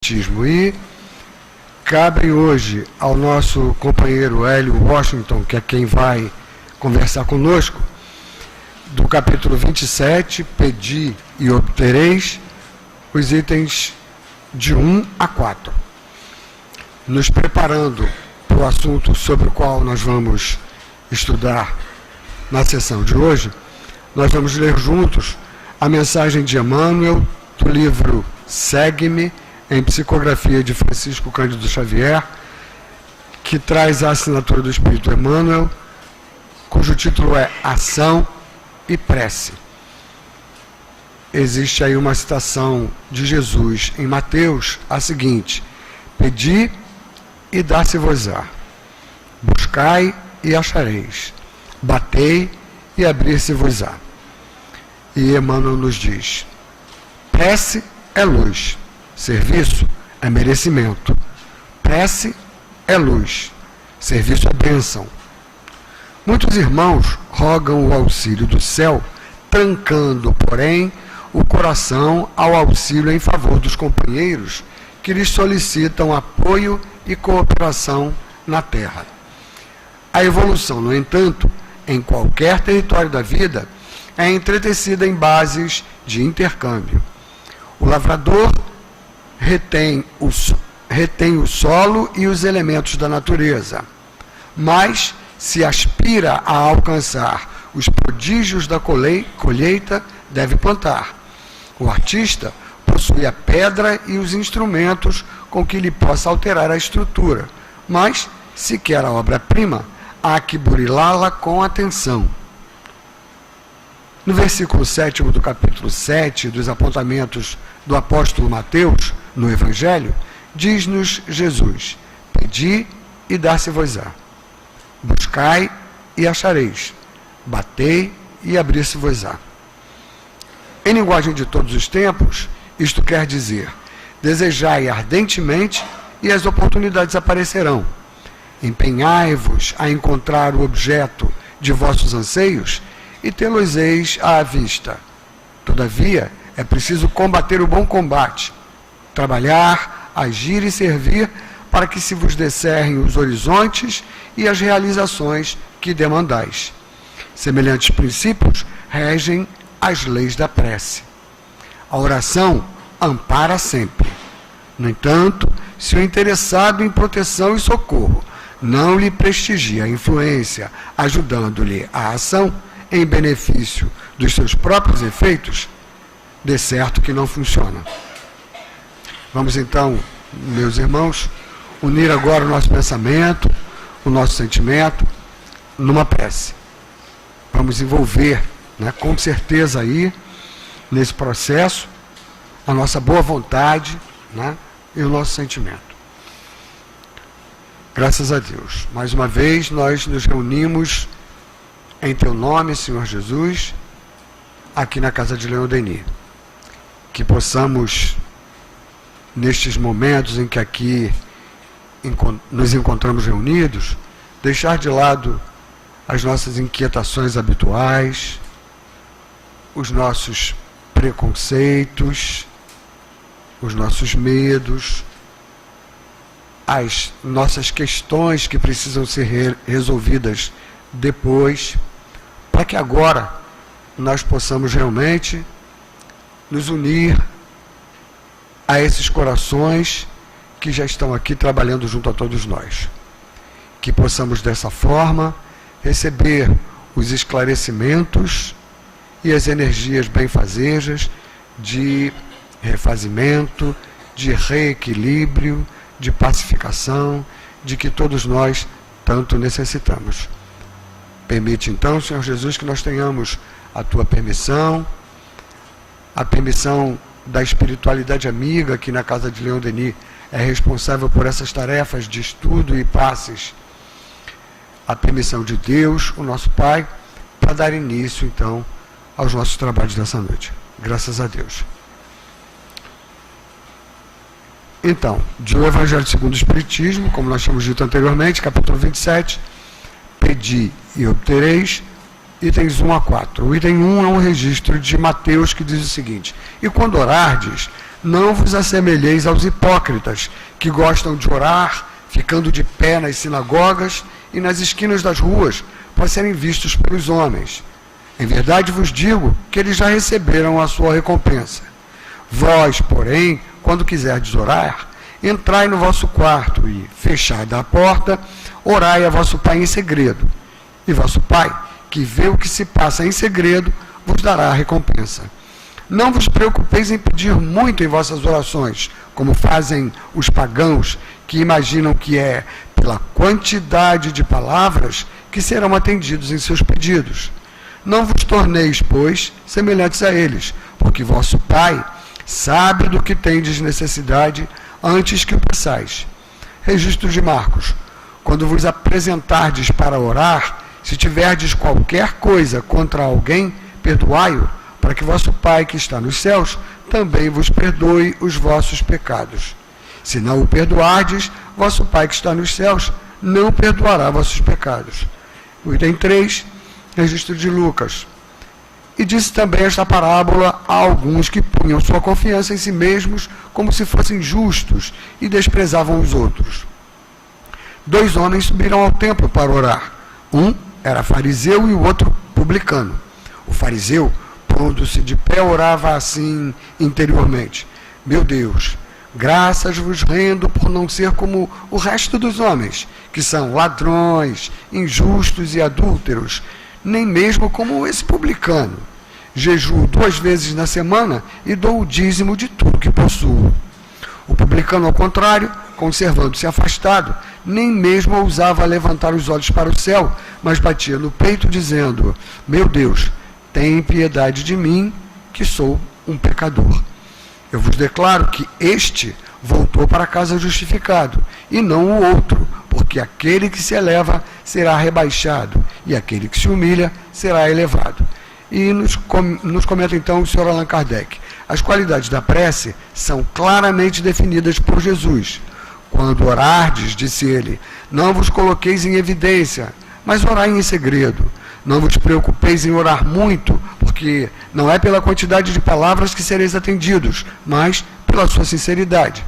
Espiritismo. E cabe hoje ao nosso companheiro Hélio Washington, que é quem vai conversar conosco, do capítulo 27, Pedi e Obtereis, os itens de 1 a 4. Nos preparando para o assunto sobre o qual nós vamos estudar na sessão de hoje, nós vamos ler juntos a mensagem de Emmanuel, do livro Segue-me, em psicografia de Francisco Cândido Xavier, que traz a assinatura do Espírito Emmanuel, cujo título é Ação e Prece. Existe aí uma citação de Jesus em Mateus, a seguinte: Pedi e dar-se-vos-á, buscai e achareis, batei e abrir-se-vos-á. E Emmanuel nos diz: prece é luz, serviço é merecimento. Prece é luz, serviço é bênção. Muitos irmãos rogam o auxílio do céu, trancando, porém, o coração ao auxílio em favor dos companheiros que lhes solicitam apoio e cooperação na terra. A evolução, no entanto, em qualquer território da vida, é entretecida em bases de intercâmbio. O lavrador retém o solo e os elementos da natureza, mas se aspira a alcançar os prodígios da colheita, deve plantar. O artista possui a pedra e os instrumentos com que lhe possa alterar a estrutura, mas, se quer a obra-prima, há que burilá-la com atenção. No versículo 7º do capítulo 7 dos apontamentos do apóstolo Mateus, no Evangelho, diz-nos Jesus: Pedi e dar-se-vos-á, buscai e achareis, batei e abrir-se-vos-á. Em linguagem de todos os tempos, isto quer dizer: desejai ardentemente e as oportunidades aparecerão. Empenhai-vos a encontrar o objeto de vossos anseios e tê-los-eis à vista. Todavia, é preciso combater o bom combate, trabalhar, agir e servir para que se vos descerrem os horizontes e as realizações que demandais. Semelhantes princípios regem as leis da prece. A oração ampara sempre. No entanto, se o interessado em proteção e socorro não lhe prestigia a influência, ajudando-lhe a ação em benefício dos seus próprios efeitos, de certo que não funciona. Vamos então, meus irmãos, unir agora o nosso pensamento, o nosso sentimento, numa prece. Vamos envolver, com certeza aí, nesse processo, a nossa boa vontade, e o nosso sentimento. Graças a Deus. Mais uma vez, nós nos reunimos em Teu nome, Senhor Jesus, aqui na Casa de Leon Denis. Que possamos, nestes momentos em que aqui nos encontramos reunidos, deixar de lado as nossas inquietações habituais, os nossos preconceitos, os nossos medos, as nossas questões que precisam ser resolvidas depois, para que agora nós possamos realmente nos unir a esses corações que já estão aqui trabalhando junto a todos nós. Que possamos dessa forma receber os esclarecimentos e as energias benfazejas de refazimento, de reequilíbrio, de pacificação, de que todos nós tanto necessitamos. Permite então, Senhor Jesus, que nós tenhamos a Tua permissão, a permissão da espiritualidade amiga, que na Casa de Leon Denis é responsável por essas tarefas de estudo e passes, a permissão de Deus, o nosso Pai, para dar início então aos nossos trabalhos dessa noite. Graças a Deus. Então, de O Evangelho segundo o Espiritismo, como nós tínhamos dito anteriormente, capítulo 27, Pedi e obtereis, itens 1 a 4. O item 1 é um registro de Mateus que diz o seguinte: E quando orardes, não vos assemelheis aos hipócritas, que gostam de orar, ficando de pé nas sinagogas e nas esquinas das ruas, para serem vistos pelos homens. Em verdade vos digo que eles já receberam a sua recompensa. Vós, porém, quando quiserdes orar, entrai no vosso quarto e, fechada a porta, orai a vosso Pai em segredo. E vosso Pai, que vê o que se passa em segredo, vos dará a recompensa. Não vos preocupeis em pedir muito em vossas orações, como fazem os pagãos, que imaginam que é pela quantidade de palavras que serão atendidos em seus pedidos. Não vos torneis, pois, semelhantes a eles, porque vosso Pai sabe do que tendes necessidade antes que o peçais. Registro de Marcos. Quando vos apresentardes para orar, se tiverdes qualquer coisa contra alguém, perdoai-o, para que vosso Pai que está nos céus também vos perdoe os vossos pecados. Se não o perdoardes, vosso Pai que está nos céus não perdoará vossos pecados. O item 3, registro de Lucas. E disse também esta parábola a alguns que punham sua confiança em si mesmos como se fossem justos e desprezavam os outros. 2 homens subiram ao templo para orar. Um era fariseu e o outro publicano. O fariseu, pondo-se de pé, orava assim interiormente: Meu Deus, graças vos rendo por não ser como o resto dos homens, que são ladrões, injustos e adúlteros, nem mesmo como esse publicano. Jejuo 2 vezes na semana e dou o dízimo de tudo que possuo. O publicano, ao contrário, conservando-se afastado, nem mesmo ousava levantar os olhos para o céu, mas batia no peito, dizendo: Meu Deus, tem piedade de mim, que sou um pecador. Eu vos declaro que este voltou para casa justificado, e não o outro, porque aquele que se eleva será rebaixado, e aquele que se humilha será elevado. E nos comenta então o Sr. Allan Kardec. As qualidades da prece são claramente definidas por Jesus. Quando orardes, disse ele, não vos coloqueis em evidência, mas orai em segredo. Não vos preocupeis em orar muito, porque não é pela quantidade de palavras que sereis atendidos, mas pela sua sinceridade.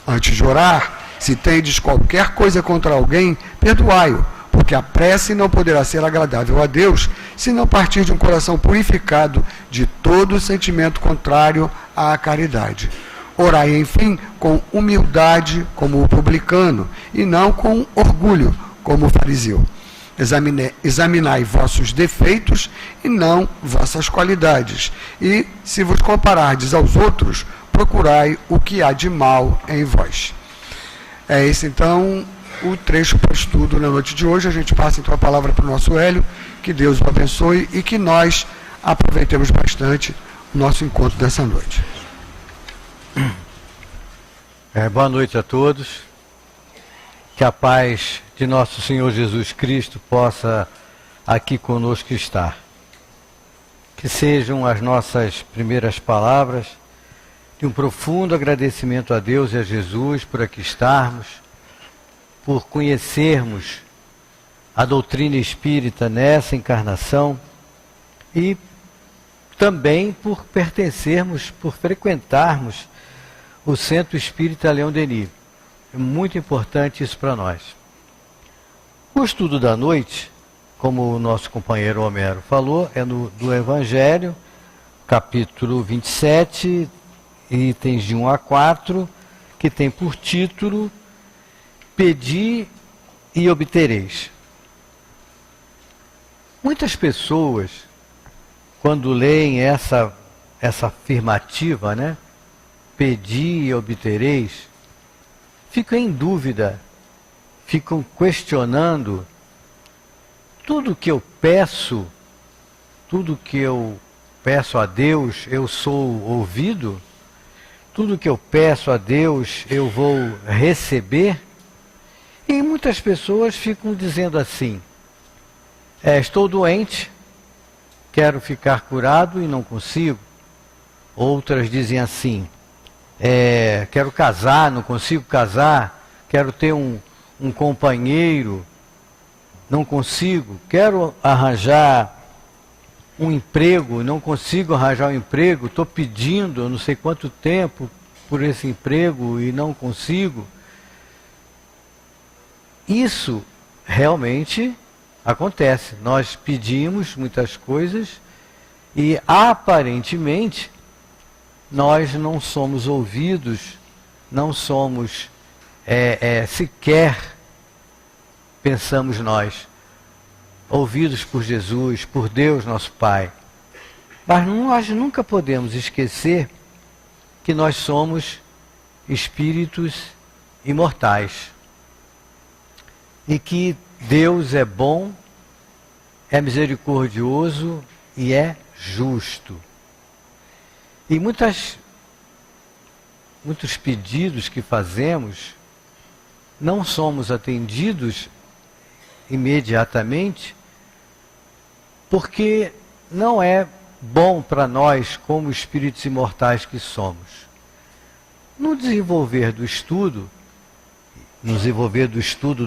Antes de orar, se tendes qualquer coisa contra alguém, perdoai-o, porque a prece não poderá ser agradável a Deus se não partir de um coração purificado de todo sentimento contrário à caridade. Orai, enfim, com humildade, como o publicano, e não com orgulho, como o fariseu. Examinai vossos defeitos e não vossas qualidades. E, se vos comparardes aos outros, procurai o que há de mal em vós. É esse, então, o trecho para o estudo na noite de hoje. A gente passa, então, a palavra para o nosso Hélio. Que Deus o abençoe e que nós aproveitemos bastante o nosso encontro dessa noite. Boa noite a todos. Que a paz de nosso Senhor Jesus Cristo possa aqui conosco estar. Que sejam as nossas primeiras palavras de um profundo agradecimento a Deus e a Jesus por aqui estarmos, por conhecermos a doutrina espírita nessa encarnação e também por pertencermos, por frequentarmos o Centro Espírita Leão Denis. É muito importante isso para nós. O estudo da noite, como o nosso companheiro Homero falou, é do Evangelho, capítulo 27, itens de 1 a 4, que tem por título Pedi e obtereis. Muitas pessoas, quando leem essa afirmativa, né? Pedi e obtereis, ficam em dúvida, ficam questionando: tudo que eu peço a Deus, eu sou ouvido? Tudo que eu peço a Deus, eu vou receber? E muitas pessoas ficam dizendo assim: estou doente, quero ficar curado e não consigo. Outras dizem assim: quero casar, não consigo casar. Quero ter um companheiro, não consigo. Quero arranjar um emprego, não consigo arranjar um emprego. Estou pedindo, não sei quanto tempo, por esse emprego e não consigo. Isso realmente acontece. Nós pedimos muitas coisas e aparentemente nós não somos ouvidos, não somos sequer, pensamos nós, ouvidos por Jesus, por Deus nosso Pai. Mas nós nunca podemos esquecer que nós somos espíritos imortais e que Deus é bom, é misericordioso e é justo. E muitos pedidos que fazemos não somos atendidos imediatamente porque não é bom para nós como espíritos imortais que somos. No desenvolver do estudo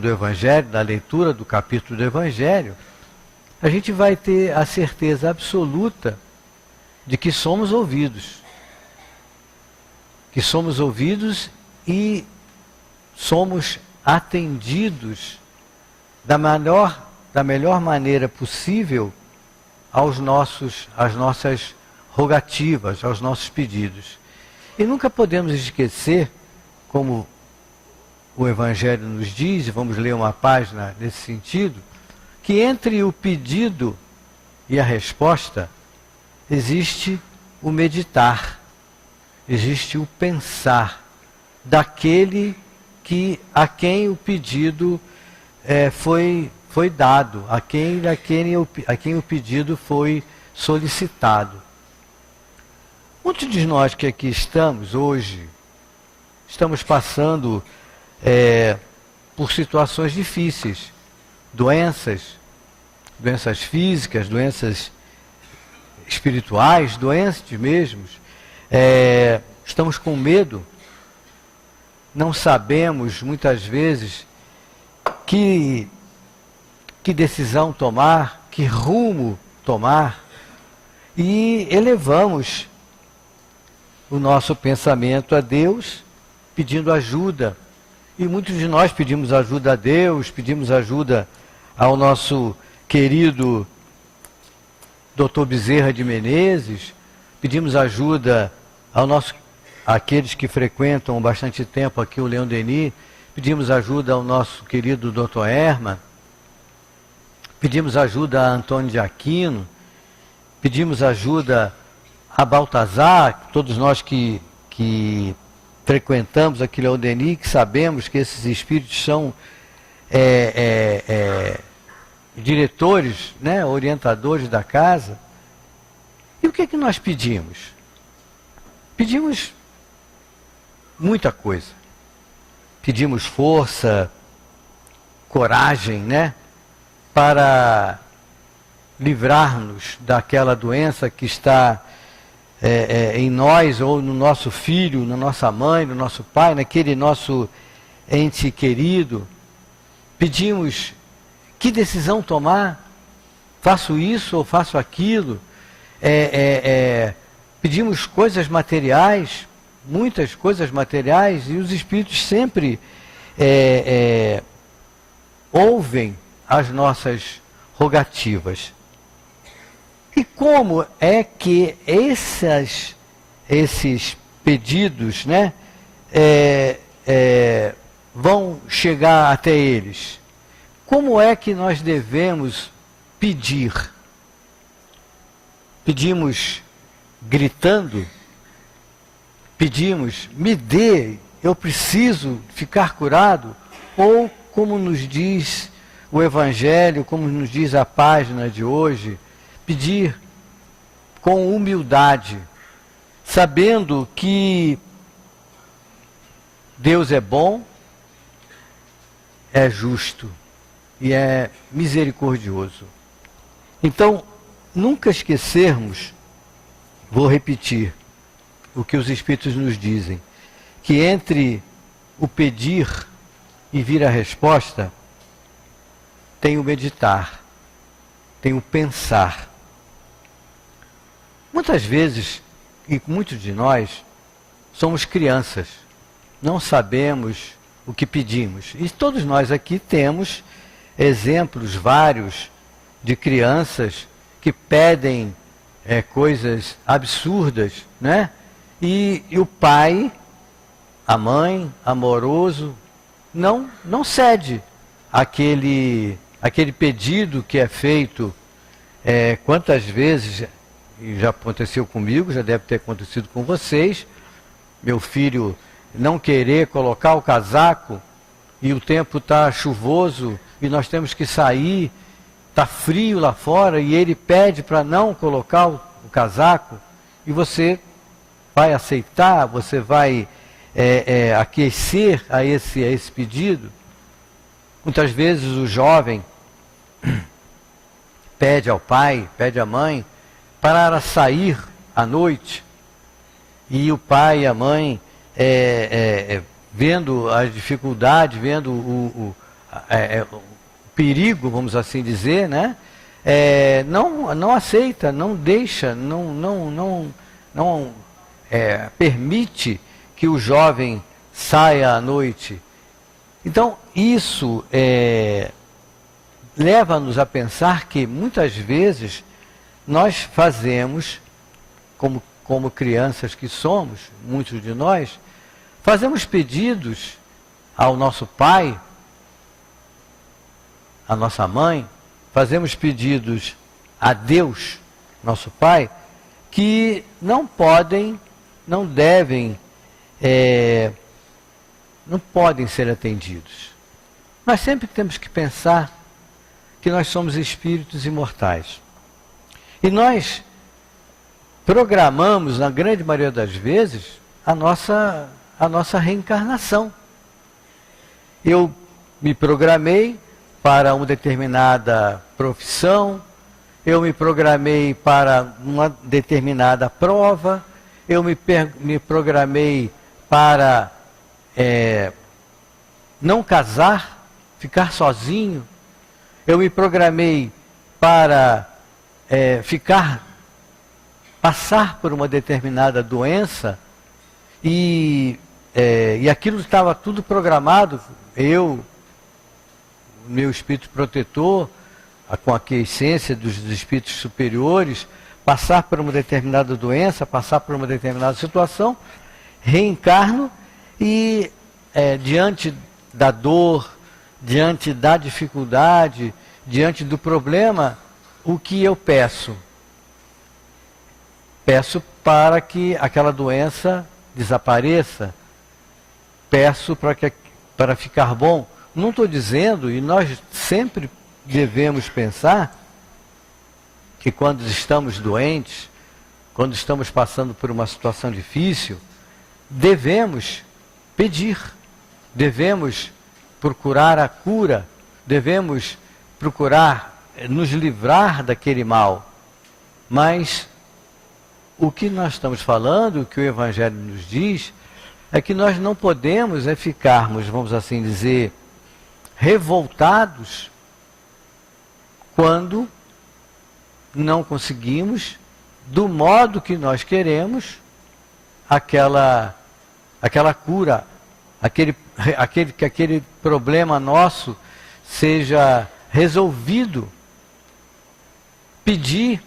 do Evangelho, da leitura do capítulo do Evangelho, a gente vai ter a certeza absoluta de que somos ouvidos. Que somos ouvidos e somos atendidos da melhor maneira possível às nossas rogativas, aos nossos pedidos. E nunca podemos esquecer, como o Evangelho nos diz, vamos ler uma página nesse sentido, que entre o pedido e a resposta existe o meditar, existe o pensar daquele a quem o pedido foi dado, a quem o pedido foi solicitado. Muitos de nós que aqui estamos hoje, estamos passando por situações difíceis, doenças físicas, doenças espirituais, doenças mesmo. Estamos com medo, não sabemos muitas vezes que decisão tomar, que rumo tomar, e elevamos o nosso pensamento a Deus, pedindo ajuda. E muitos de nós pedimos ajuda a Deus, pedimos ajuda ao nosso querido Dr. Bezerra de Menezes, pedimos ajuda àqueles que frequentam bastante tempo aqui o Leão Denis, pedimos ajuda ao nosso querido Dr. Herman, pedimos ajuda a Antônio de Aquino, pedimos ajuda a Baltazar, todos nós que frequentamos aqui o Leão Denis, que sabemos que esses espíritos são diretores, né, orientadores da casa. E o que é que nós pedimos? Pedimos muita coisa. Pedimos força, coragem, né, para livrar-nos daquela doença que está em nós, ou no nosso filho, na nossa mãe, no nosso pai, naquele nosso ente querido. Pedimos que decisão tomar, faço isso ou faço aquilo. Pedimos coisas materiais, muitas coisas materiais, e os espíritos sempre ouvem as nossas rogativas. E como é que esses pedidos, né, vão chegar até eles? Como é que nós devemos pedir? Pedimos gritando? Pedimos, me dê, eu preciso ficar curado? Ou, como nos diz o Evangelho, como nos diz a página de hoje, pedir com humildade, sabendo que Deus é bom, é justo e é misericordioso. Então, nunca esquecermos, vou repetir o que os Espíritos nos dizem, que entre o pedir e vir a resposta, tem o meditar, tem o pensar. Muitas vezes, e muitos de nós, somos crianças, não sabemos o que pedimos. E todos nós aqui temos exemplos vários de crianças que pedem coisas absurdas, né? E o pai, a mãe, amoroso, não cede aquele pedido que é feito. Quantas vezes, e já aconteceu comigo, já deve ter acontecido com vocês, meu filho não querer colocar o casaco e o tempo está chuvoso e nós temos que sair, está frio lá fora e ele pede para não colocar o casaco, e você vai aceitar, você vai aquecer a esse pedido. Muitas vezes o jovem pede ao pai, pede à mãe para sair à noite, e o pai e a mãe vendo a dificuldade, vendo o perigo, vamos assim dizer, né? Não aceita, não deixa, não permite que o jovem saia à noite. Então, isso leva-nos a pensar que muitas vezes nós fazemos, como crianças que somos, muitos de nós, fazemos pedidos ao nosso pai, à nossa mãe, fazemos pedidos a Deus, nosso Pai, que não podem, não devem, não podem ser atendidos. Nós sempre temos que pensar que nós somos espíritos imortais. E nós programamos, na grande maioria das vezes, a nossa reencarnação. Eu me programei para uma determinada profissão, eu me programei para uma determinada prova, eu me programei para não casar, ficar sozinho, eu me programei para passar por uma determinada doença, e aquilo estava tudo programado, meu espírito protetor, com a aquiescência dos espíritos superiores, passar por uma determinada doença, passar por uma determinada situação, reencarno e diante da dor, diante da dificuldade, diante do problema, o que eu peço? Peço para que aquela doença desapareça, peço para ficar bom. Não estou dizendo, e nós sempre devemos pensar, que quando estamos doentes, quando estamos passando por uma situação difícil, devemos pedir, devemos procurar a cura, devemos procurar nos livrar daquele mal. Mas o que nós estamos falando, o que o Evangelho nos diz, é que nós não podemos ficarmos, vamos assim dizer, revoltados quando não conseguimos, do modo que nós queremos, aquela cura, que aquele problema nosso seja resolvido. Pedir,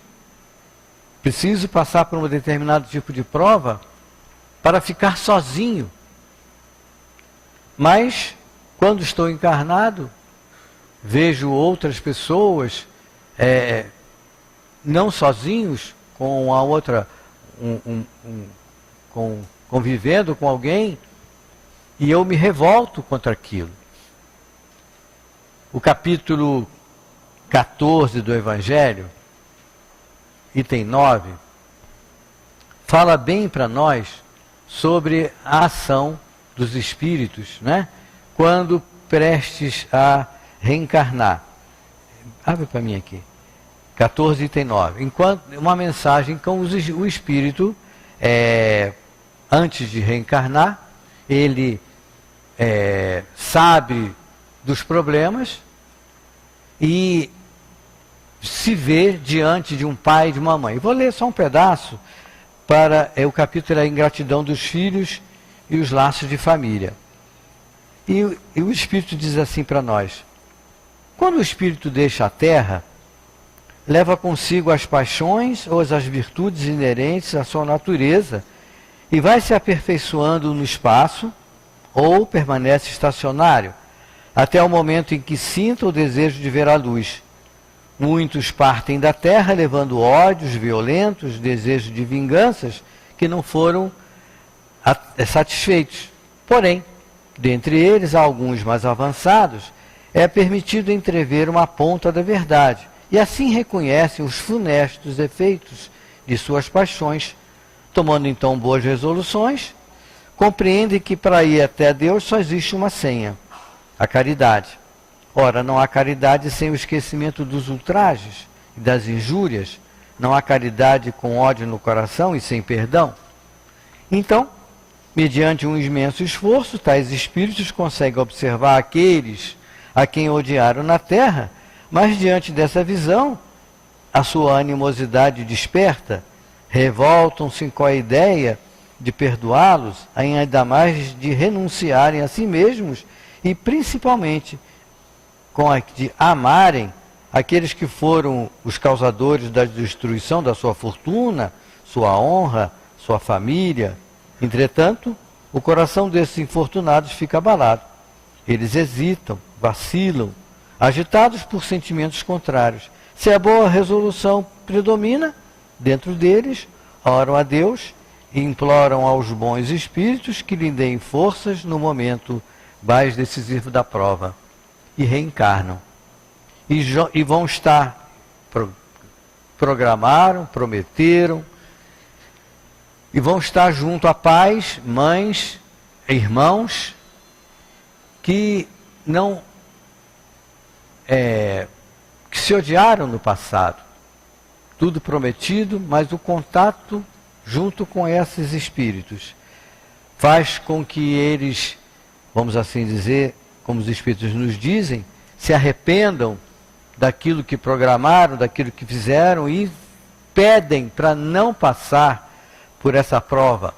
preciso passar por um determinado tipo de prova para ficar sozinho. Mas quando estou encarnado, vejo outras pessoas não sozinhos, com a outra, convivendo com alguém, e eu me revolto contra aquilo. O capítulo 14 do Evangelho, item 9, fala bem para nós sobre a ação dos espíritos, né? Quando prestes a reencarnar. Abre para mim aqui. 14, item 9. Enquanto uma mensagem com o espírito, antes de reencarnar, ele sabe dos problemas e se vê diante de um pai e de uma mãe. Vou ler só um pedaço o capítulo é a ingratidão dos filhos e os laços de família. E o Espírito diz assim para nós: quando o Espírito deixa a terra, leva consigo as paixões ou as virtudes inerentes à sua natureza e vai se aperfeiçoando no espaço ou permanece estacionário, até o momento em que sinta o desejo de ver a luz. Muitos partem da terra levando ódios violentos, desejos de vinganças que não foram satisfeitos. Porém, dentre eles, alguns mais avançados, é permitido entrever uma ponta da verdade, e assim reconhecem os funestos efeitos de suas paixões, tomando então boas resoluções, compreendem que para ir até Deus só existe uma senha: a caridade. Ora, não há caridade sem o esquecimento dos ultrajes e das injúrias, não há caridade com ódio no coração e sem perdão. Então, mediante um imenso esforço, tais espíritos conseguem observar aqueles a quem odiaram na terra, mas diante dessa visão, a sua animosidade desperta, revoltam-se com a ideia de perdoá-los, ainda mais de renunciarem a si mesmos e principalmente com a de amarem aqueles que foram os causadores da destruição da sua fortuna, sua honra, sua família. Entretanto, o coração desses infortunados fica abalado. Eles hesitam, vacilam, agitados por sentimentos contrários. Se a boa resolução predomina dentro deles, oram a Deus e imploram aos bons espíritos que lhe deem forças no momento mais decisivo da prova. E reencarnam. E vão estar, programaram, prometeram, e vão estar junto a pais, mães, irmãos, que não que se odiaram no passado. Tudo prometido, mas o contato junto com esses espíritos faz com que eles, vamos assim dizer, como os Espíritos nos dizem, se arrependam daquilo que programaram, daquilo que fizeram e pedem para não passar por essa prova.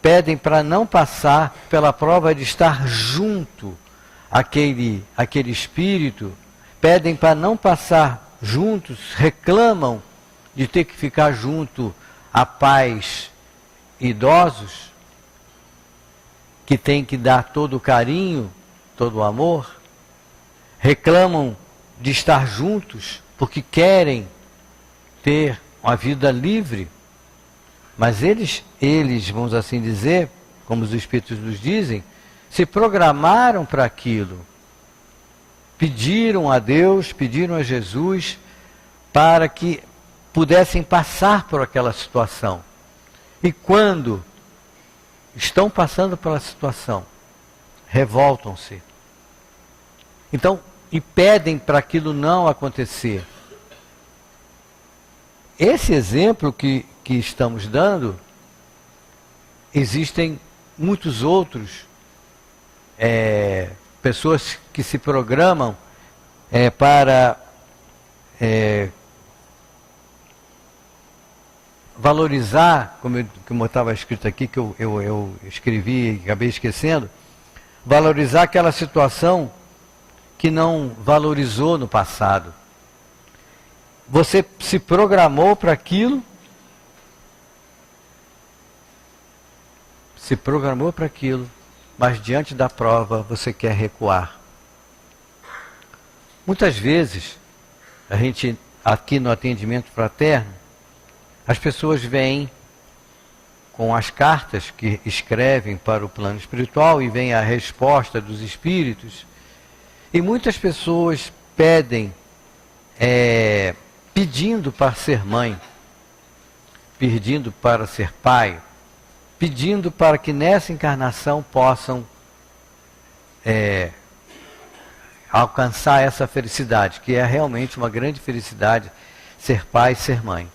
Pedem para não passar pela prova de estar junto àquele espírito. Pedem para não passar juntos, reclamam de ter que ficar junto a pais idosos, que tem que dar todo o carinho, todo o amor, reclamam de estar juntos porque querem ter uma vida livre, mas eles, vamos assim dizer, como os Espíritos nos dizem, se programaram para aquilo, pediram a Deus, pediram a Jesus para que pudessem passar por aquela situação. E quando estão passando pela situação, revoltam-se. Então, e pedem para aquilo não acontecer. Esse exemplo que estamos dando, existem muitos outros, pessoas que se programam para valorizar, como estava escrito aqui, que eu escrevi e acabei esquecendo, valorizar aquela situação que não valorizou no passado. Você se programou para aquilo, mas diante da prova você quer recuar. Muitas vezes, a gente aqui no atendimento fraterno, as pessoas vêm com as cartas que escrevem para o plano espiritual e vem a resposta dos espíritos. E muitas pessoas pedem, pedindo para ser mãe, pedindo para ser pai, pedindo para que nessa encarnação possam alcançar essa felicidade, que é realmente uma grande felicidade, ser pai e ser mãe.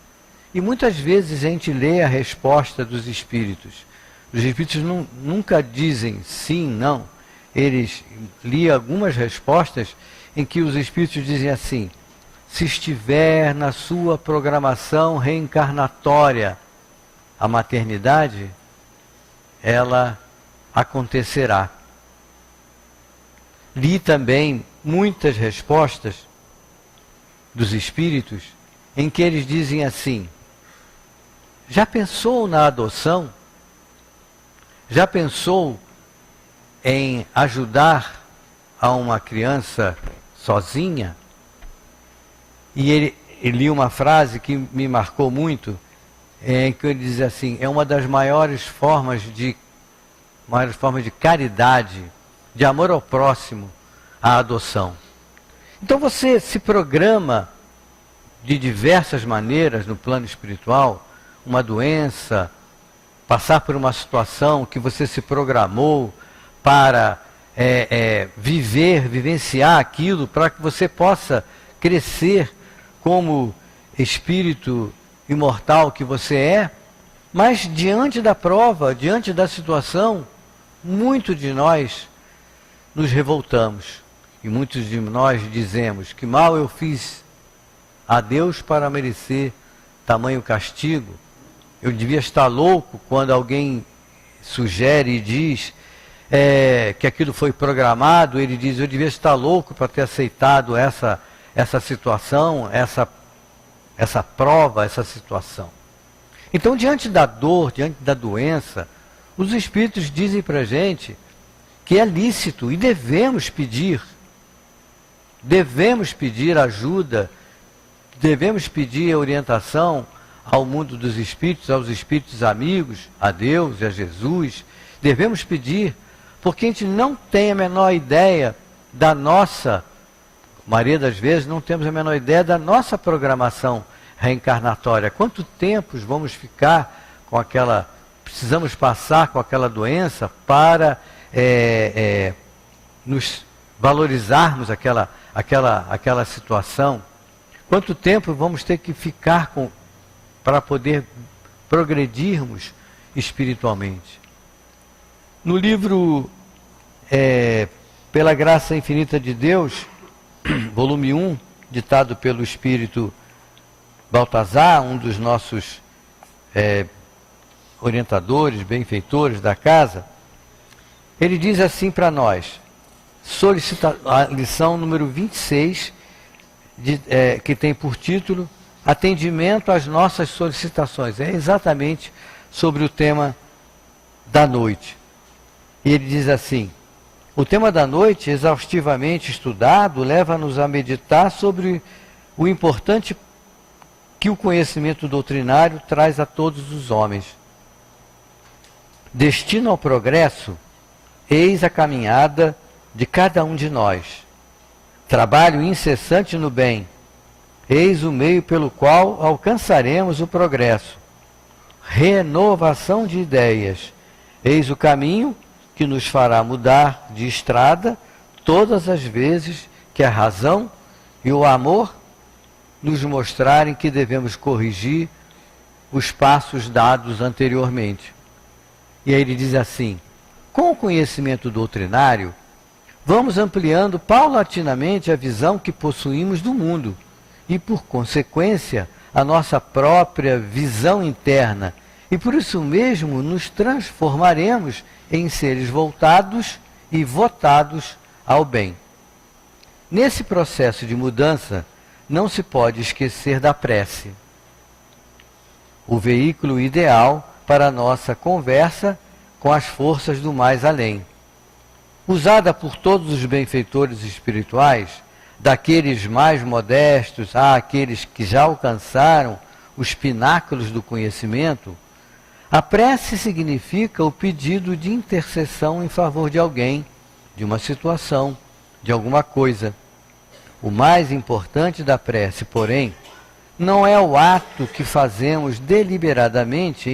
E muitas vezes a gente lê a resposta dos espíritos. Os espíritos nunca dizem sim, não. Eles li algumas respostas em que os espíritos dizem assim: se estiver na sua programação reencarnatória a maternidade, ela acontecerá. Li também muitas respostas dos espíritos em que eles dizem assim: já pensou na adoção? Já pensou em ajudar a uma criança sozinha? E ele li uma frase que me marcou muito, em que ele diz assim: é uma das maiores formas de caridade, de amor ao próximo, a adoção. Então você se programa de diversas maneiras no plano espiritual, uma doença, passar por uma situação que você se programou para vivenciar aquilo, para que você possa crescer como espírito imortal que você é. Mas diante da prova, diante da situação, muitos de nós nos revoltamos. E muitos de nós dizemos: que mal eu fiz a Deus para merecer tamanho castigo. Eu devia estar louco quando alguém sugere e diz que aquilo foi programado. Ele diz: eu devia estar louco para ter aceitado essa situação, essa prova, essa situação. Então, diante da dor, diante da doença, os espíritos dizem para a gente que é lícito e devemos pedir ajuda, devemos pedir orientação ao mundo dos espíritos, aos espíritos amigos, a Deus e a Jesus. Devemos pedir, porque a gente não tem a menor ideia da nossa, a maioria das vezes não temos a menor ideia da nossa programação reencarnatória. Quanto tempo vamos ficar com aquela, precisamos passar com aquela doença para nos valorizarmos aquela situação? Quanto tempo vamos ter que ficar para poder progredirmos espiritualmente? No livro Pela Graça Infinita de Deus, volume 1, ditado pelo Espírito Baltazar, um dos nossos orientadores, benfeitores da casa, ele diz assim para nós, a lição número 26, que tem por título Atendimento às nossas solicitações. É exatamente sobre o tema da noite. E ele diz assim: o tema da noite, exaustivamente estudado, leva-nos a meditar sobre o importante que o conhecimento doutrinário traz a todos os homens. Destino ao progresso, eis a caminhada de cada um de nós. Trabalho incessante no bem, eis o meio pelo qual alcançaremos o progresso. Renovação de ideias, eis o caminho que nos fará mudar de estrada todas as vezes que a razão e o amor nos mostrarem que devemos corrigir os passos dados anteriormente. E aí ele diz assim: com o conhecimento doutrinário, vamos ampliando paulatinamente a visão que possuímos do mundo e, por consequência, a nossa própria visão interna. E por isso mesmo nos transformaremos em seres voltados e votados ao bem. Nesse processo de mudança, não se pode esquecer da prece, o veículo ideal para a nossa conversa com as forças do mais além. Usada por todos os benfeitores espirituais, daqueles mais modestos àqueles que já alcançaram os pináculos do conhecimento, a prece significa o pedido de intercessão em favor de alguém, de uma situação, de alguma coisa. O mais importante da prece, porém, não é o ato que fazemos deliberadamente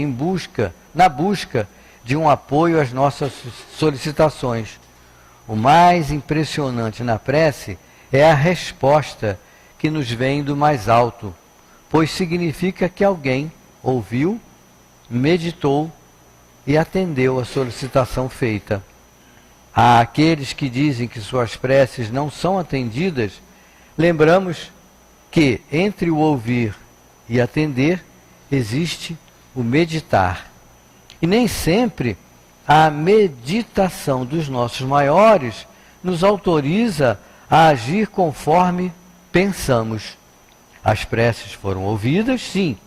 na busca de um apoio às nossas solicitações. O mais impressionante na prece é a resposta que nos vem do mais alto, pois significa que alguém ouviu, meditou e atendeu a solicitação feita. A aqueles que dizem que suas preces não são atendidas, lembramos que entre o ouvir e atender existe o meditar. E nem sempre a meditação dos nossos maiores nos autoriza a agir conforme pensamos. As preces foram ouvidas, sim,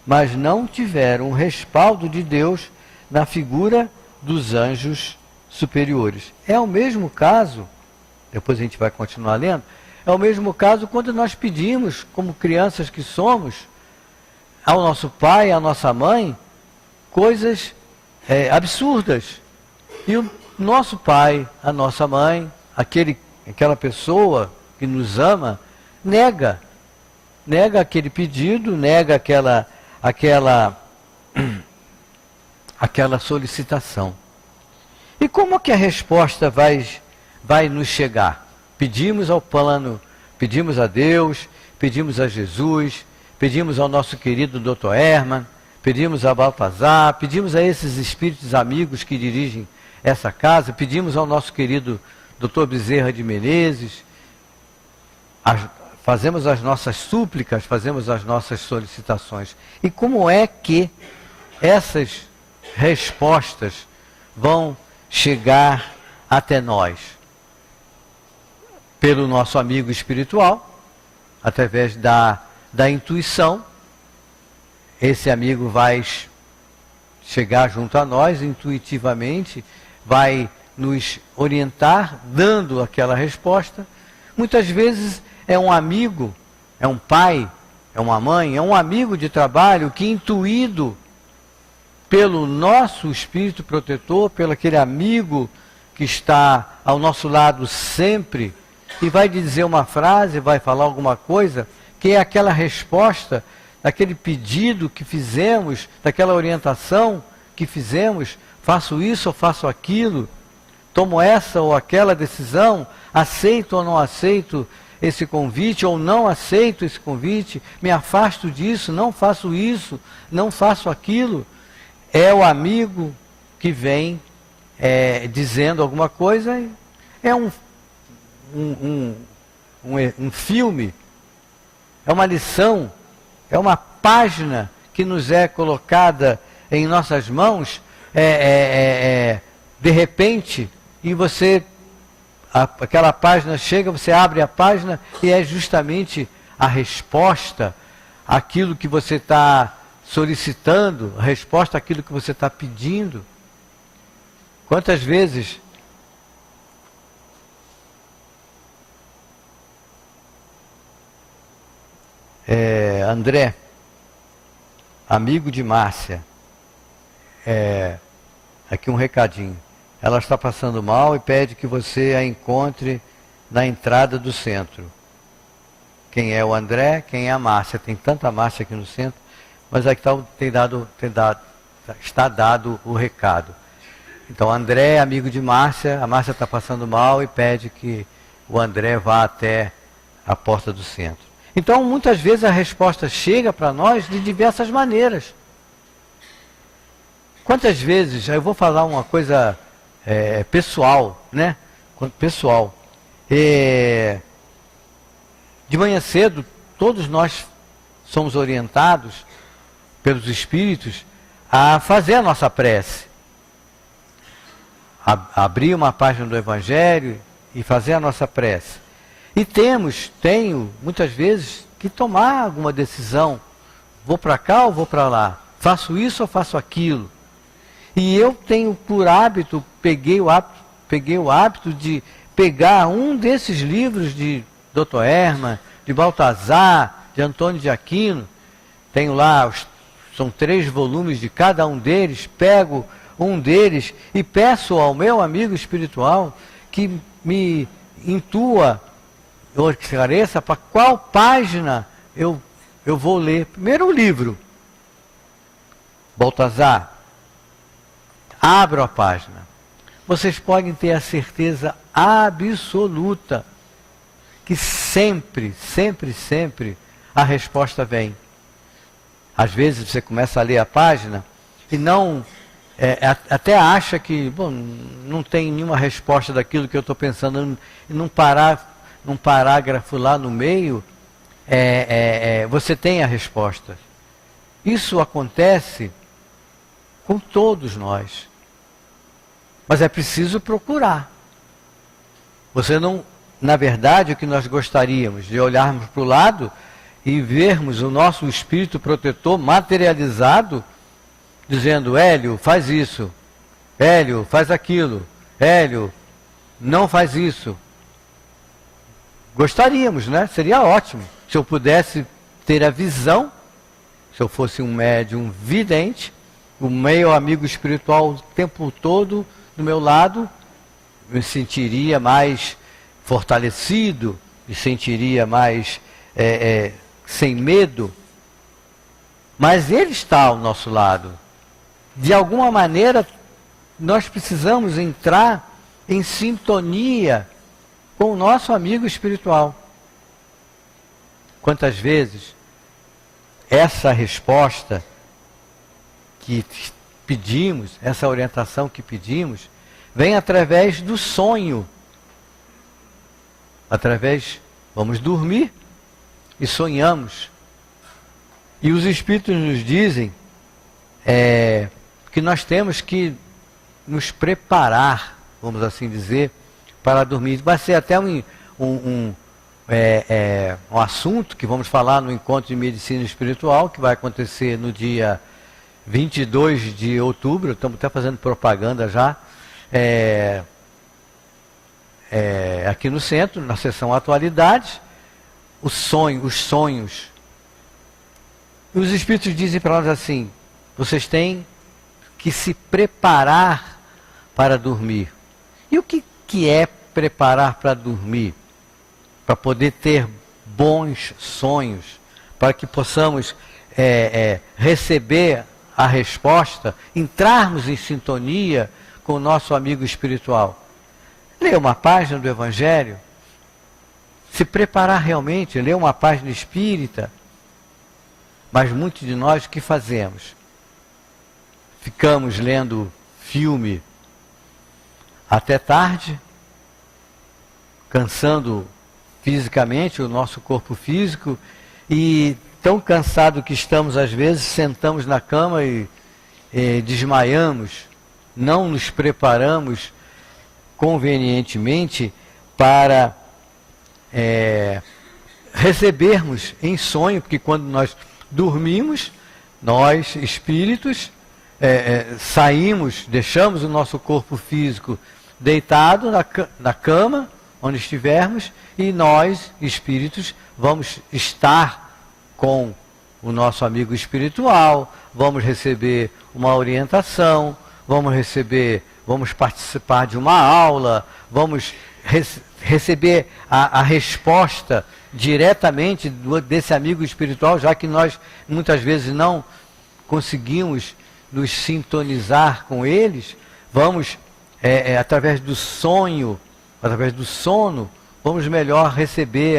mas não tiveram o respaldo de Deus na figura dos anjos superiores. É o mesmo caso, depois a gente vai continuar lendo, é o mesmo caso quando nós pedimos, como crianças que somos, ao nosso pai, à nossa mãe, coisas absurdas. E o nosso pai, a nossa mãe, aquela pessoa que nos ama, nega aquele pedido, nega aquela solicitação. E como que a resposta vai nos chegar? Pedimos ao plano, pedimos a Deus, pedimos a Jesus, pedimos ao nosso querido Dr. Herman, pedimos a Baltazar, pedimos a esses espíritos amigos que dirigem essa casa, pedimos ao nosso querido Dr. Bezerra de Menezes, fazemos as nossas súplicas, fazemos as nossas solicitações. E como é que essas respostas vão chegar até nós? Pelo nosso amigo espiritual, através da intuição. Esse amigo vai chegar junto a nós intuitivamente, vai nos orientar, dando aquela resposta. Muitas vezes é um amigo, é um pai, é uma mãe, é um amigo de trabalho que, intuído pelo nosso espírito protetor, pelo aquele amigo que está ao nosso lado sempre, e vai dizer uma frase, vai falar alguma coisa, que é aquela resposta daquele pedido que fizemos, daquela orientação que fizemos, faço isso ou faço aquilo, tomo essa ou aquela decisão, aceito ou não aceito esse convite, ou não aceito esse convite, me afasto disso, não faço isso, não faço aquilo. É o amigo que vem dizendo alguma coisa, é um filme, é uma lição, é uma página que nos é colocada em nossas mãos, de repente, e aquela página chega, você abre a página e é justamente a resposta àquilo que você está solicitando, a resposta àquilo que você está pedindo. Quantas vezes André, amigo de Márcia, aqui um recadinho. Ela está passando mal e pede que você a encontre na entrada do centro. Quem é o André, quem é a Márcia? Tem tanta Márcia aqui no centro, mas aqui está dado o recado. Então, André é amigo de Márcia, a Márcia está passando mal e pede que o André vá até a porta do centro. Então, muitas vezes a resposta chega para nós de diversas maneiras. Quantas vezes, eu vou falar uma coisa pessoal, né? Pessoal. De manhã cedo, todos nós somos orientados pelos Espíritos a fazer a nossa prece. Abrir uma página do Evangelho e fazer a nossa prece. E tenho, muitas vezes, que tomar alguma decisão. Vou para cá ou vou para lá? Faço isso ou faço aquilo? E eu tenho por hábito, peguei o hábito de pegar um desses livros de Dr. Herman, de Baltazar, de Antônio de Aquino. Tenho lá, são 3 volumes de cada um deles, pego um deles e peço ao meu amigo espiritual que me intua, ou esclareça para qual página eu vou ler. Primeiro o livro. Baltazar, abro a página. Vocês podem ter a certeza absoluta que sempre, sempre, sempre a resposta vem. Às vezes você começa a ler a página e não... até acha que não tem nenhuma resposta daquilo que eu estou pensando, num parágrafo lá no meio, você tem a resposta. Isso acontece com todos nós. Mas é preciso procurar. Você não, na verdade, o que nós gostaríamos de olharmos para o lado e vermos o nosso espírito protetor materializado, dizendo: Hélio, faz isso, Hélio, faz aquilo, Hélio, não faz isso. Gostaríamos, né? Seria ótimo se eu pudesse ter a visão, se eu fosse um médium vidente, o meu amigo espiritual o tempo todo do meu lado, me sentiria mais fortalecido, me sentiria mais sem medo. Mas ele está ao nosso lado. De alguma maneira, nós precisamos entrar em sintonia com o nosso amigo espiritual. Quantas vezes essa resposta que pedimos, essa orientação que pedimos, vem através do sonho. Vamos dormir e sonhamos. E os Espíritos nos dizem que nós temos que nos preparar, vamos assim dizer, para dormir. Vai ser até um assunto que vamos falar no encontro de medicina espiritual, que vai acontecer no dia 22 de outubro, estamos até fazendo propaganda já, aqui no centro, na seção Atualidades, os sonhos. E os Espíritos dizem para nós assim: vocês têm que se preparar para dormir. E o que é preparar para dormir? Para poder ter bons sonhos, para que possamos receber a resposta, entrarmos em sintonia com o nosso amigo espiritual. Ler uma página do Evangelho, se preparar realmente, ler uma página espírita. Mas muitos de nós, o que fazemos? Ficamos lendo filme até tarde, cansando fisicamente o nosso corpo físico, e tão cansado que estamos, às vezes, sentamos na cama e desmaiamos, não nos preparamos convenientemente para recebermos em sonho, porque quando nós dormimos, nós, espíritos, saímos, deixamos o nosso corpo físico deitado na cama, onde estivermos, e nós, espíritos, vamos estar com o nosso amigo espiritual, vamos receber uma orientação, vamos participar de uma aula, vamos receber a resposta diretamente desse amigo espiritual, já que nós muitas vezes não conseguimos nos sintonizar com eles. Vamos, através do sonho, através do sono, vamos melhor receber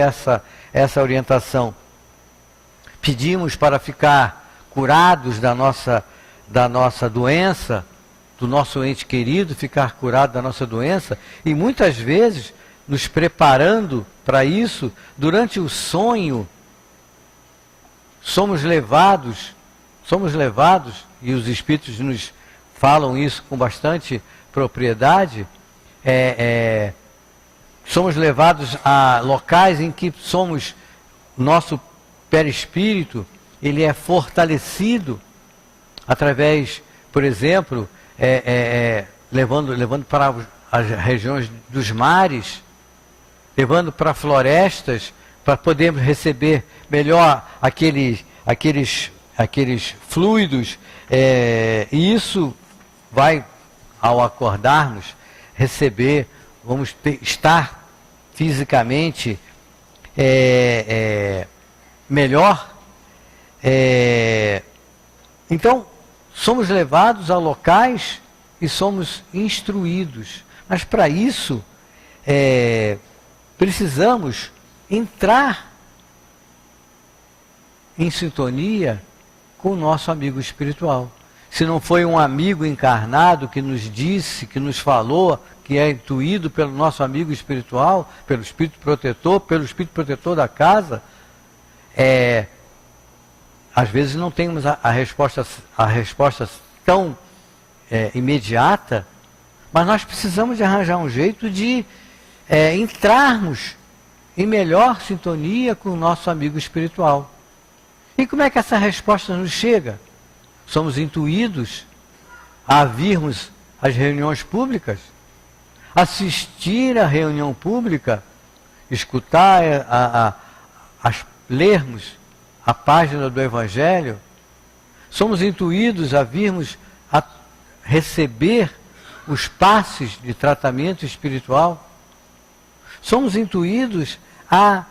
essa orientação. Pedimos para ficar curados da nossa doença, do nosso ente querido, ficar curado da nossa doença, e muitas vezes, nos preparando para isso, durante o sonho, somos levados, e os Espíritos nos falam isso com bastante propriedade, somos levados a locais em que nosso perispírito, ele é fortalecido através, por exemplo, levando para as regiões dos mares, levando para florestas, para podermos receber melhor aqueles fluidos, e isso vai, ao acordarmos, vamos estar fisicamente melhor. Então, somos levados a locais e somos instruídos. Mas para isso, precisamos entrar em sintonia com o nosso amigo espiritual. Se não foi um amigo encarnado que nos disse, que nos falou, que é intuído pelo nosso amigo espiritual, pelo Espírito Protetor da casa, às vezes não temos a resposta tão imediata, mas nós precisamos de arranjar um jeito de entrarmos em melhor sintonia com o nosso amigo espiritual. E como é que essa resposta nos chega? Somos intuídos a virmos às reuniões públicas, assistir à reunião pública, escutar, lermos a página do Evangelho. Somos intuídos a virmos a receber os passes de tratamento espiritual. Somos intuídos a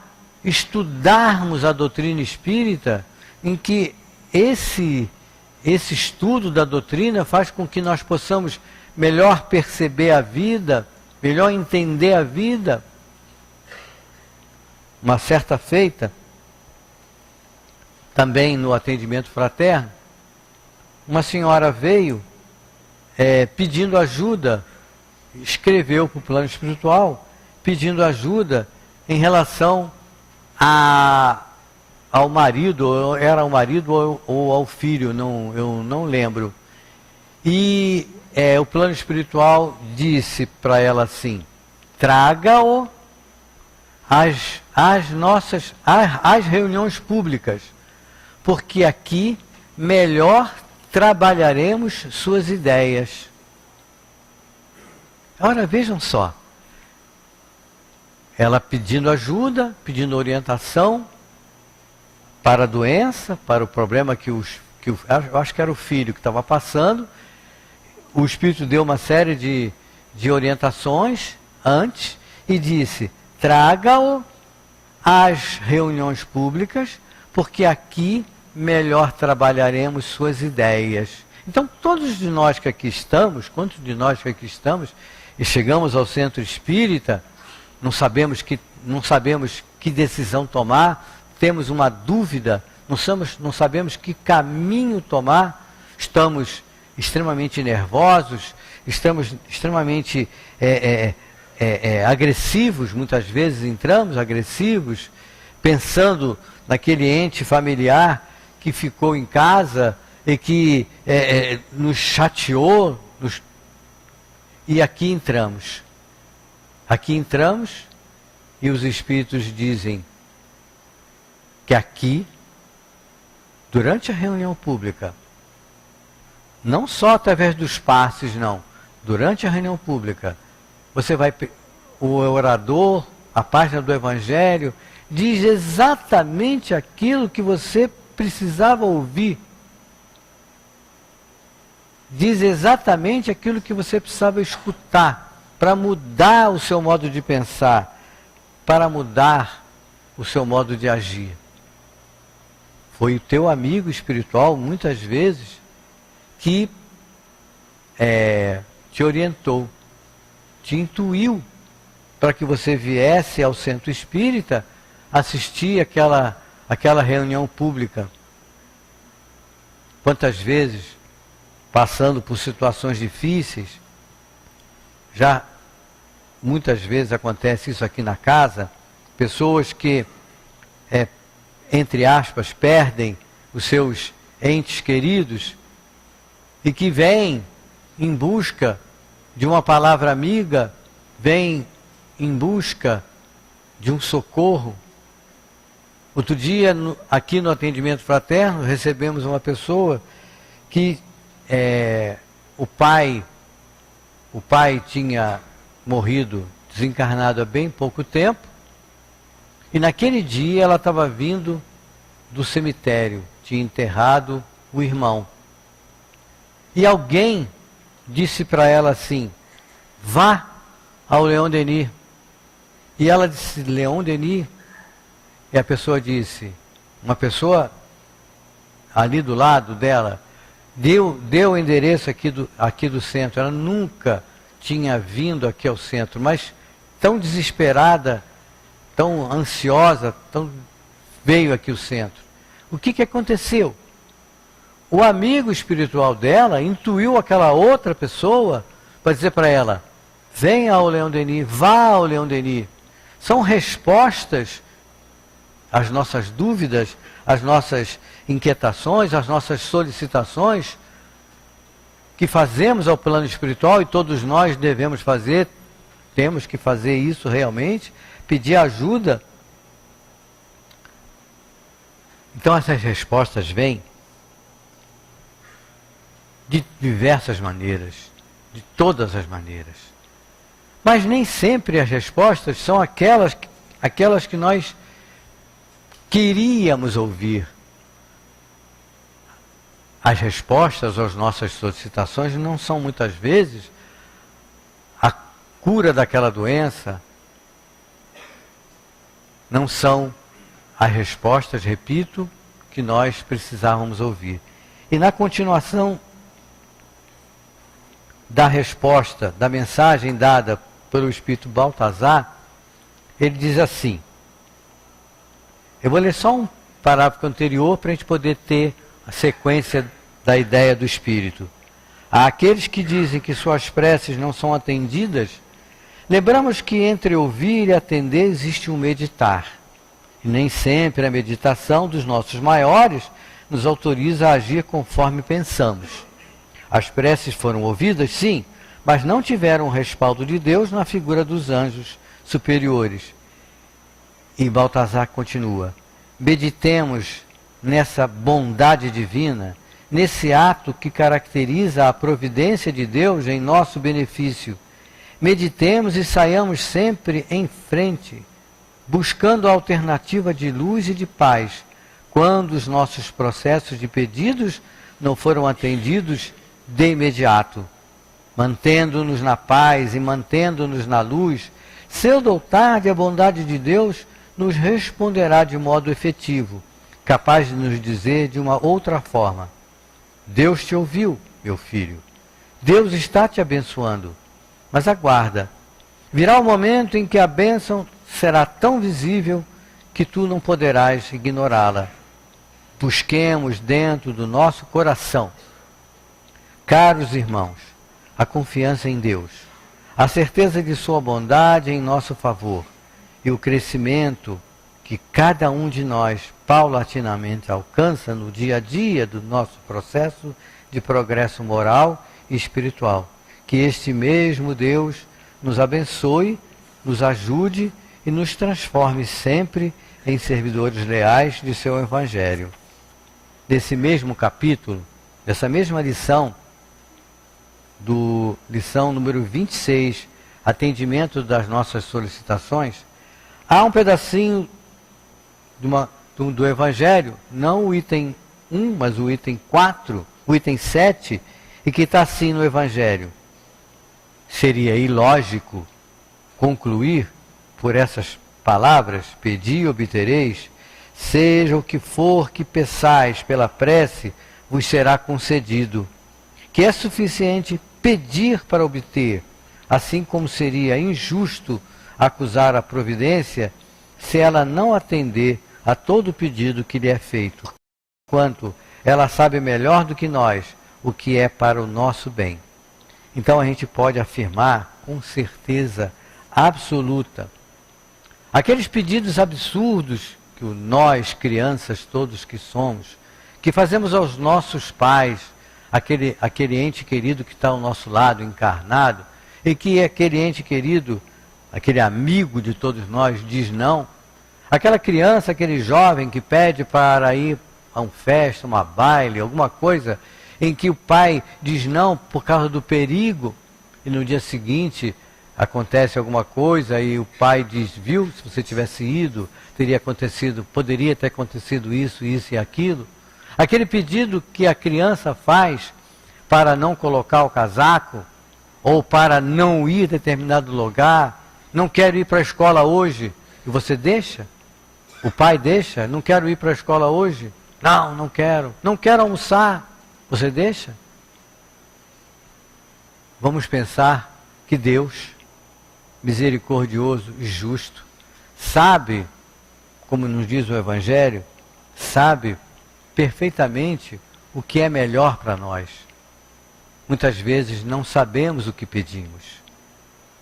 estudarmos a doutrina espírita, em que esse estudo da doutrina faz com que nós possamos melhor perceber a vida, melhor entender a vida. Uma certa feita, também no atendimento fraterno, uma senhora veio pedindo ajuda, escreveu para o plano espiritual, pedindo ajuda em relação ao marido, era ao marido ou ao filho, eu não lembro. E o plano espiritual disse para ela assim: traga-o às reuniões públicas, porque aqui melhor trabalharemos suas ideias. Ora, vejam só, ela pedindo ajuda, pedindo orientação para a doença, para o problema que eu acho que era o filho que estava passando. O Espírito deu uma série de orientações antes e disse: traga-o às reuniões públicas, porque aqui melhor trabalharemos suas ideias. Então, todos de nós que aqui estamos, quantos de nós que aqui estamos e chegamos ao centro espírita, não sabemos que decisão tomar, temos uma dúvida, não sabemos que caminho tomar, estamos extremamente nervosos, estamos extremamente agressivos, muitas vezes entramos agressivos, pensando naquele ente familiar que ficou em casa e que nos chateou, e aqui entramos. Aqui entramos e os Espíritos dizem que aqui, durante a reunião pública, não só através dos passes, não, durante a reunião pública, o orador, a página do Evangelho, diz exatamente aquilo que você precisava ouvir. Diz exatamente aquilo que você precisava escutar para mudar o seu modo de pensar, para mudar o seu modo de agir. Foi o teu amigo espiritual, muitas vezes, que te orientou, te intuiu para que você viesse ao centro espírita assistir aquela reunião pública. Quantas vezes, passando por situações difíceis, já muitas vezes acontece isso aqui na casa, pessoas que, entre aspas, perdem os seus entes queridos e que vêm em busca de uma palavra amiga, vêm em busca de um socorro. Outro dia, aqui no atendimento fraterno, recebemos uma pessoa que o pai tinha morrido, desencarnado há bem pouco tempo, e naquele dia ela estava vindo do cemitério, tinha enterrado o irmão. E alguém disse para ela assim: vá ao Leon Denis. E ela disse: Leon Denis? E a pessoa disse, uma pessoa ali do lado dela, deu o endereço aqui do centro. Ela nunca tinha vindo aqui ao centro, mas tão desesperada, tão ansiosa, veio aqui ao centro. O que aconteceu? O amigo espiritual dela intuiu aquela outra pessoa para dizer para ela: venha ao Leon Denis, vá ao Leon Denis. São respostas às nossas dúvidas, às nossas inquietações, às nossas solicitações, que fazemos ao plano espiritual, e todos nós devemos fazer, temos que fazer isso realmente, pedir ajuda. Então essas respostas vêm de diversas maneiras, de todas as maneiras. Mas nem sempre as respostas são aquelas que nós queríamos ouvir. As respostas às nossas solicitações não são muitas vezes a cura daquela doença, não são as respostas, repito, que nós precisávamos ouvir. E na continuação da resposta, da mensagem dada pelo Espírito Baltazar, ele diz assim, eu vou ler só um parágrafo anterior para a gente poder ter a sequência da ideia do Espírito. Àqueles que dizem que suas preces não são atendidas, lembramos que entre ouvir e atender existe um meditar. E nem sempre a meditação dos nossos maiores nos autoriza a agir conforme pensamos. As preces foram ouvidas, sim, mas não tiveram o respaldo de Deus na figura dos anjos superiores. E Baltazar continua, meditemos nessa bondade divina, nesse ato que caracteriza a providência de Deus em nosso benefício. Meditemos e saiamos sempre em frente, buscando a alternativa de luz e de paz, quando os nossos processos de pedidos não foram atendidos de imediato. Mantendo-nos na paz e mantendo-nos na luz, cedo ou tarde a bondade de Deus nos responderá de modo efetivo, capaz de nos dizer de uma outra forma, Deus te ouviu, meu filho. Deus está te abençoando. Mas aguarda. Virá o momento em que a bênção será tão visível que tu não poderás ignorá-la. Busquemos dentro do nosso coração, caros irmãos, a confiança em Deus, a certeza de sua bondade em nosso favor e o crescimento que cada um de nós paulatinamente alcança no dia a dia do nosso processo de progresso moral e espiritual. Que este mesmo Deus nos abençoe, nos ajude e nos transforme sempre em servidores leais de seu Evangelho. Desse mesmo capítulo, dessa mesma lição, lição número 26, atendimento das nossas solicitações, há um pedacinho do Evangelho, não o item 1, mas o item 4, o item 7, e que está assim no Evangelho. Seria ilógico concluir por essas palavras, pedi e obtereis, seja o que for que peçais pela prece, vos será concedido. Que é suficiente pedir para obter, assim como seria injusto acusar a providência se ela não atender a todo pedido que lhe é feito, quanto ela sabe melhor do que nós o que é para o nosso bem. Então a gente pode afirmar com certeza absoluta, aqueles pedidos absurdos que nós, crianças, todos que somos, que fazemos aos nossos pais, aquele ente querido que está ao nosso lado, encarnado, e que aquele ente querido, aquele amigo de todos nós, diz não. Aquela criança, aquele jovem que pede para ir a uma festa, uma baile, alguma coisa, em que o pai diz não por causa do perigo, e no dia seguinte acontece alguma coisa e o pai diz, viu, se você tivesse ido, poderia ter acontecido isso, isso e aquilo. Aquele pedido que a criança faz para não colocar o casaco, ou para não ir a determinado lugar, não quero ir para a escola hoje, e você deixa? O pai deixa? Não quero ir para a escola hoje? Não quero. Não quero almoçar. Você deixa? Vamos pensar que Deus, misericordioso e justo, sabe, como nos diz o Evangelho, sabe perfeitamente o que é melhor para nós. Muitas vezes não sabemos o que pedimos.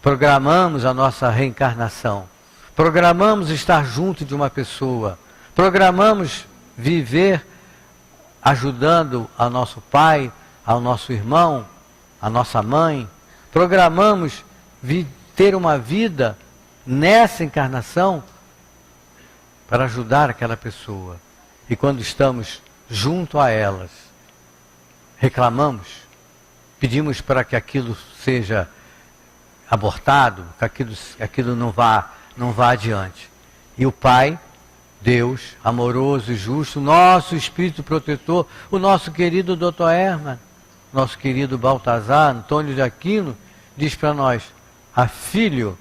Programamos a nossa reencarnação. Programamos estar junto de uma pessoa. Programamos viver ajudando ao nosso pai, ao nosso irmão, a nossa mãe, programamos ter uma vida nessa encarnação para ajudar aquela pessoa. E quando estamos junto a elas, reclamamos, pedimos para que aquilo seja abortado, que aquilo não vá adiante. E o Pai, Deus, amoroso e justo, nosso Espírito protetor, o nosso querido Dr. Herman, nosso querido Baltazar, Antônio de Aquino, diz para nós: filho,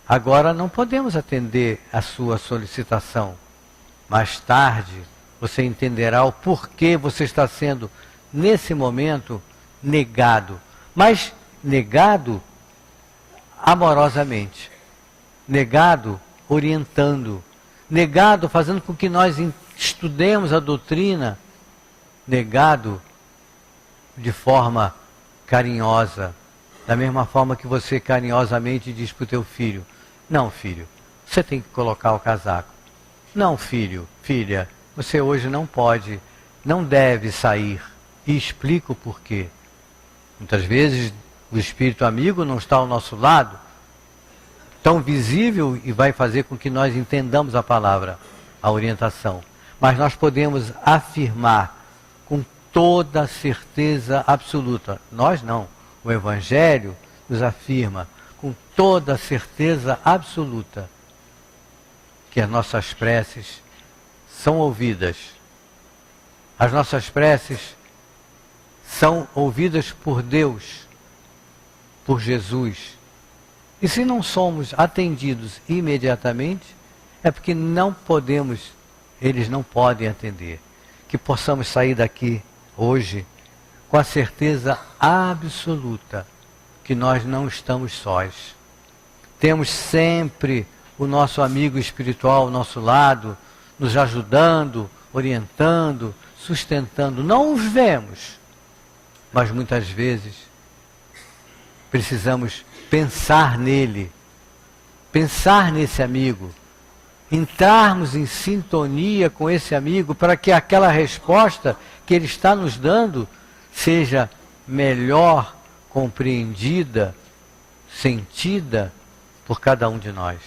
agora não podemos atender a sua solicitação. Mais tarde você entenderá o porquê você está sendo, nesse momento, negado. Mas negado amorosamente. Negado orientando. Negado fazendo com que nós estudemos a doutrina. Negado de forma carinhosa. Da mesma forma que você carinhosamente diz para o teu filho: não, filho, você tem que colocar o casaco. Não, filho, filha, você hoje não pode, não deve sair. E explica o porquê. Muitas vezes o espírito amigo não está ao nosso lado, tão visível, e vai fazer com que nós entendamos a palavra, a orientação. Mas nós podemos afirmar com toda certeza absoluta. Nós não. O Evangelho nos afirma com toda certeza absoluta que as nossas preces são ouvidas. As nossas preces são ouvidas por Deus, por Jesus. E se não somos atendidos imediatamente, é porque não podemos, eles não podem atender. Que possamos sair daqui hoje com a certeza absoluta que nós não estamos sós. Temos sempre o nosso amigo espiritual ao nosso lado, nos ajudando, orientando, sustentando. Não os vemos, mas muitas vezes precisamos pensar nele, pensar nesse amigo, entrarmos em sintonia com esse amigo para que aquela resposta que ele está nos dando seja melhor compreendida, sentida por cada um de nós.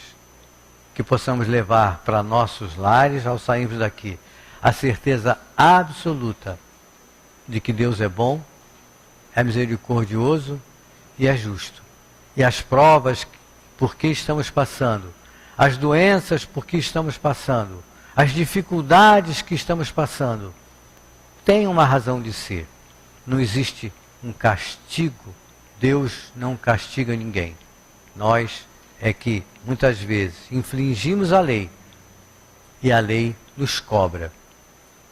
Que possamos levar para nossos lares, ao sairmos daqui, a certeza absoluta de que Deus é bom, é misericordioso e é justo. E as provas por que estamos passando, as doenças por que estamos passando, as dificuldades que estamos passando, têm uma razão de ser. Não existe um castigo. Deus não castiga ninguém. Nós é que, muitas vezes, infringimos a lei e a lei nos cobra.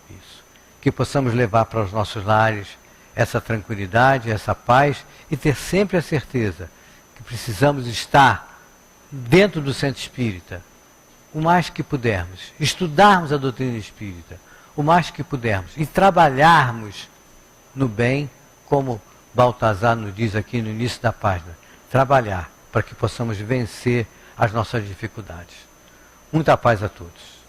Isso. Que possamos levar para os nossos lares essa tranquilidade, essa paz e ter sempre a certeza que precisamos estar dentro do centro espírita o mais que pudermos, estudarmos a doutrina espírita o mais que pudermos e trabalharmos no bem, como Baltazar nos diz aqui no início da página, trabalhar para que possamos vencer as nossas dificuldades. Muita paz a todos.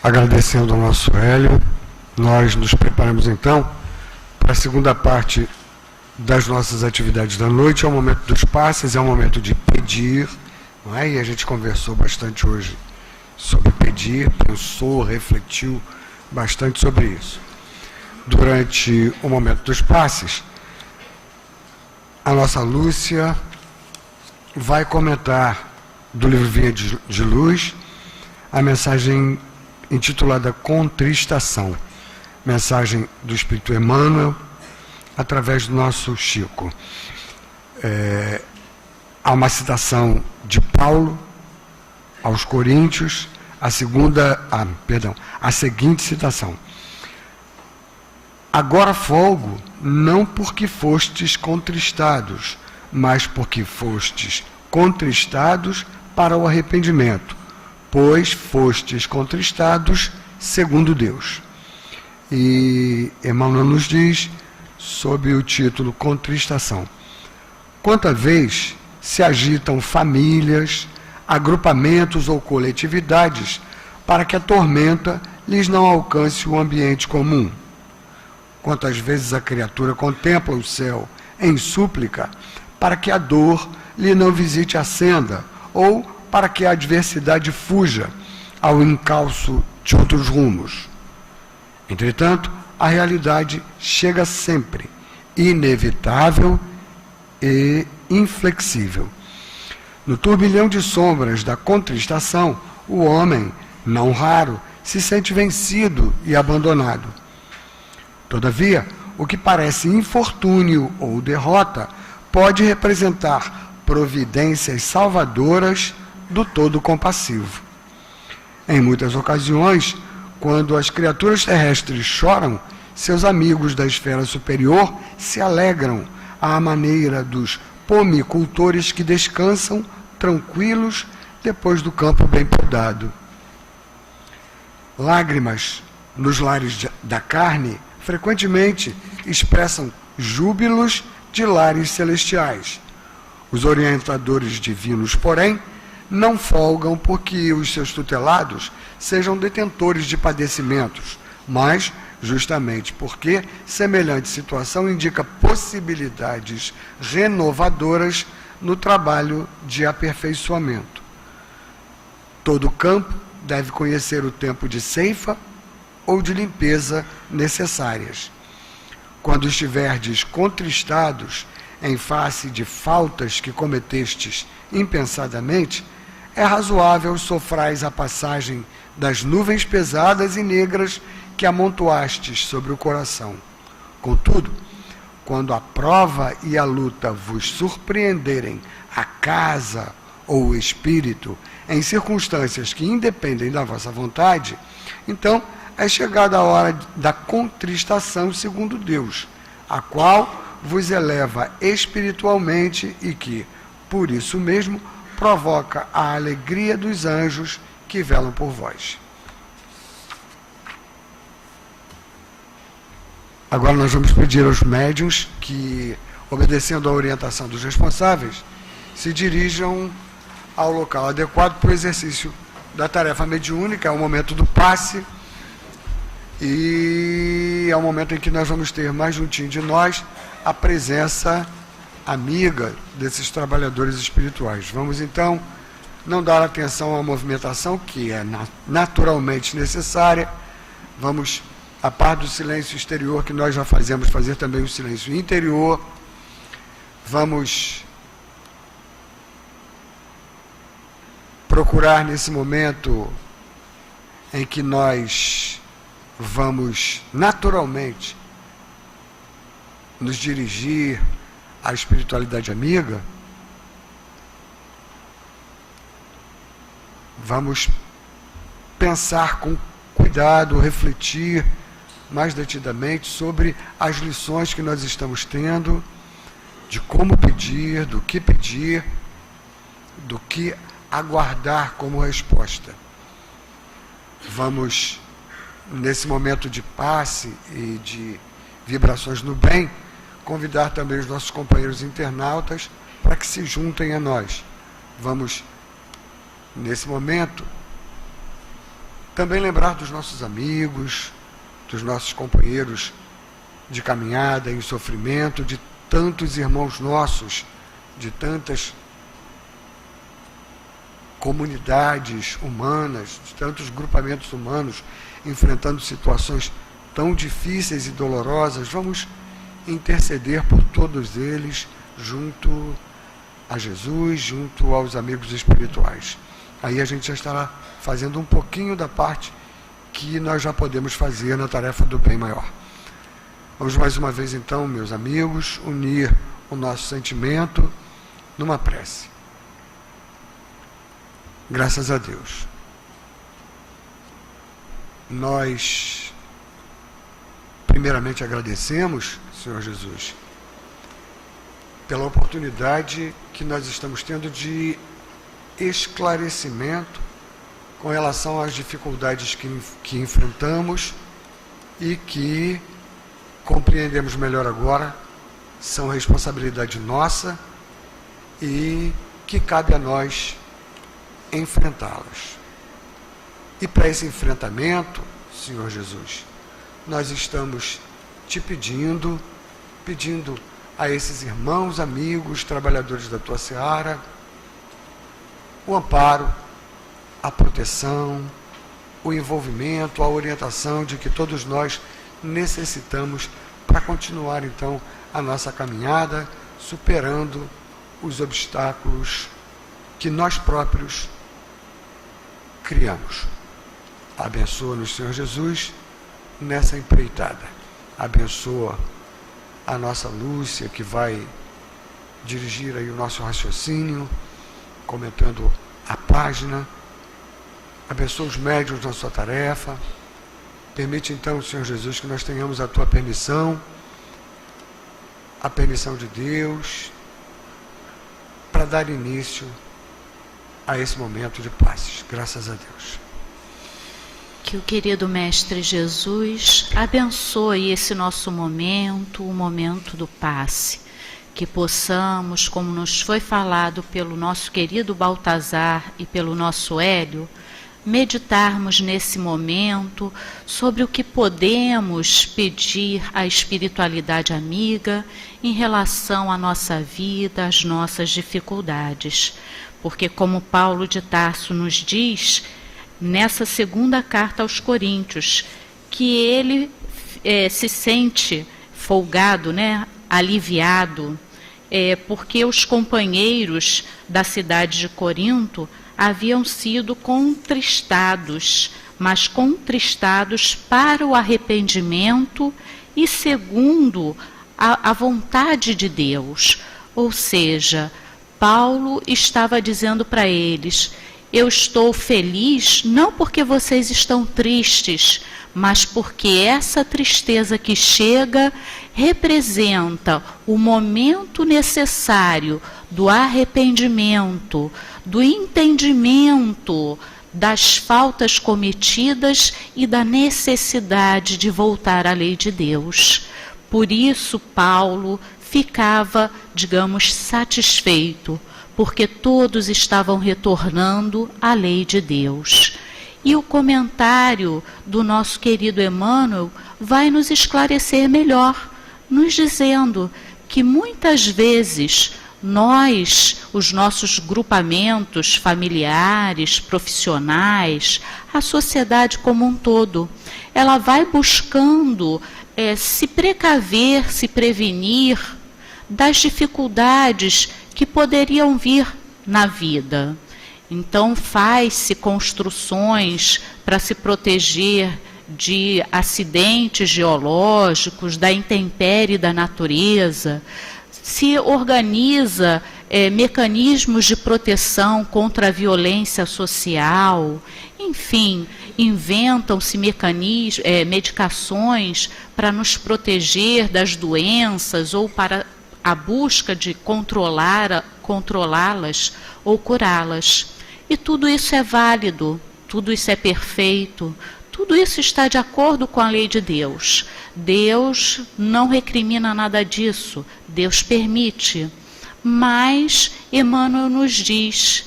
Agradecendo ao nosso Hélio, nós nos preparamos então para a segunda parte das nossas atividades da noite. É o momento dos passes, é o momento de pedir, não é? E a gente conversou bastante hoje sobre pedir, pensou, refletiu bastante sobre isso. Durante o momento dos passes, a nossa Lúcia vai comentar do livro Vinha de Luz a mensagem intitulada Contristação, mensagem do Espírito Emmanuel através do nosso Chico. Há uma citação de Paulo aos Coríntios, a seguinte citação: agora folgo, não porque fostes contristados, mas porque fostes contristados para o arrependimento, pois fostes contristados segundo Deus. E Emmanuel nos diz, sob o título Contristação: quanta vez se agitam famílias, agrupamentos ou coletividades para que a tormenta lhes não alcance o ambiente comum. Quantas vezes a criatura contempla o céu em súplica para que a dor lhe não visite a senda, ou para que a adversidade fuja ao encalço de outros rumos. Entretanto, a realidade chega sempre, inevitável e inflexível. No turbilhão de sombras da contristação, o homem, não raro, se sente vencido e abandonado. Todavia, o que parece infortúnio ou derrota pode representar providências salvadoras do todo compassivo. Em muitas ocasiões, quando as criaturas terrestres choram, seus amigos da esfera superior se alegram à maneira dos pomicultores que descansam tranquilos depois do campo bem podado. Lágrimas nos lares da carne frequentemente expressam júbilos de lares celestiais. Os orientadores divinos, porém, não folgam porque os seus tutelados sejam detentores de padecimentos, mas justamente porque semelhante situação indica possibilidades renovadoras no trabalho de aperfeiçoamento. Todo campo deve conhecer o tempo de ceifa ou de limpeza necessárias. Quando estiverdes contristados em face de faltas que cometestes impensadamente, é razoável sofrais a passagem das nuvens pesadas e negras que amontoastes sobre o coração. Contudo, quando a prova e a luta vos surpreenderem a casa ou o espírito em circunstâncias que independem da vossa vontade, então é chegada a hora da contristação segundo Deus, a qual vos eleva espiritualmente e que, por isso mesmo, provoca a alegria dos anjos que velam por vós. Agora nós vamos pedir aos médiuns que, obedecendo à orientação dos responsáveis, se dirijam ao local adequado para o exercício da tarefa mediúnica. É o momento do passe e é o momento em que nós vamos ter mais juntinho de nós a presença amiga desses trabalhadores espirituais. Vamos então não dar atenção à movimentação que é naturalmente necessária. Vamos, a par do silêncio exterior que nós já fazemos, fazer também o silêncio interior. Vamos procurar nesse momento em que nós vamos naturalmente nos dirigir à espiritualidade amiga, vamos pensar com cuidado, refletir mais detidamente sobre as lições que nós estamos tendo, de como pedir, do que aguardar como resposta. Vamos, nesse momento de passe e de vibrações no bem, convidar também os nossos companheiros internautas para que se juntem a nós. Vamos, nesse momento, também lembrar dos nossos amigos, dos nossos companheiros de caminhada em sofrimento, de tantos irmãos nossos, de tantas comunidades humanas, de tantos grupamentos humanos enfrentando situações tão difíceis e dolorosas. Vamos interceder por todos eles junto a Jesus, junto aos amigos espirituais. Aí a gente já estará fazendo um pouquinho da parte que nós já podemos fazer na tarefa do bem maior. Vamos mais uma vez então, meus amigos, unir o nosso sentimento numa prece. Graças a Deus. Nós primeiramente agradecemos, Senhor Jesus, pela oportunidade que nós estamos tendo de esclarecimento com relação às dificuldades que enfrentamos e que compreendemos melhor agora, são responsabilidade nossa e que cabe a nós enfrentá-las. E para esse enfrentamento, Senhor Jesus, nós estamos te pedindo a esses irmãos, amigos, trabalhadores da tua seara, o amparo, a proteção, o envolvimento, a orientação de que todos nós necessitamos para continuar, então, a nossa caminhada, superando os obstáculos que nós próprios criamos. Abençoa-nos, Senhor Jesus, nessa empreitada. Abençoa a nossa Lúcia, que vai dirigir aí o nosso raciocínio, comentando a página. Abençoa os médiuns na sua tarefa. Permite então, Senhor Jesus, que nós tenhamos a tua permissão, a permissão de Deus, para dar início a esse momento de paz. Graças a Deus. Que o querido Mestre Jesus abençoe esse nosso momento, o momento do passe. Que possamos, como nos foi falado pelo nosso querido Baltazar e pelo nosso Hélio, meditarmos nesse momento sobre o que podemos pedir à espiritualidade amiga em relação à nossa vida, às nossas dificuldades. Porque, como Paulo de Tarso nos diz, nessa segunda carta aos Coríntios, que ele se sente folgado, aliviado, porque os companheiros da cidade de Corinto haviam sido contristados, mas contristados para o arrependimento e segundo a vontade de Deus. Ou seja, Paulo estava dizendo para eles: eu estou feliz não porque vocês estão tristes, mas porque essa tristeza que chega representa o momento necessário do arrependimento, do entendimento das faltas cometidas e da necessidade de voltar à lei de Deus. Por isso, Paulo ficava, digamos, satisfeito, porque todos estavam retornando à lei de Deus. E o comentário do nosso querido Emmanuel vai nos esclarecer melhor, nos dizendo que muitas vezes nós, os nossos grupamentos familiares, profissionais, a sociedade como um todo, ela vai buscando se precaver, se prevenir das dificuldades que poderiam vir na vida. Então faz-se construções para se proteger de acidentes geológicos, da intempérie da natureza, se organiza mecanismos de proteção contra a violência social, enfim, inventam-se medicações para nos proteger das doenças ou para a busca de controlá-las ou curá-las. E tudo isso é válido, tudo isso é perfeito, tudo isso está de acordo com a lei de Deus. Deus não recrimina nada disso, Deus permite. Mas Emmanuel nos diz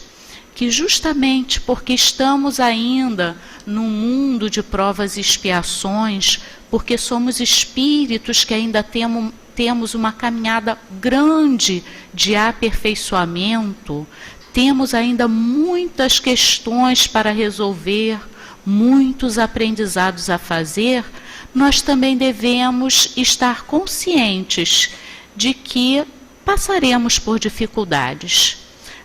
que justamente porque estamos ainda num mundo de provas e expiações, porque somos espíritos que ainda temos uma caminhada grande de aperfeiçoamento, temos ainda muitas questões para resolver, muitos aprendizados a fazer, nós também devemos estar conscientes de que passaremos por dificuldades.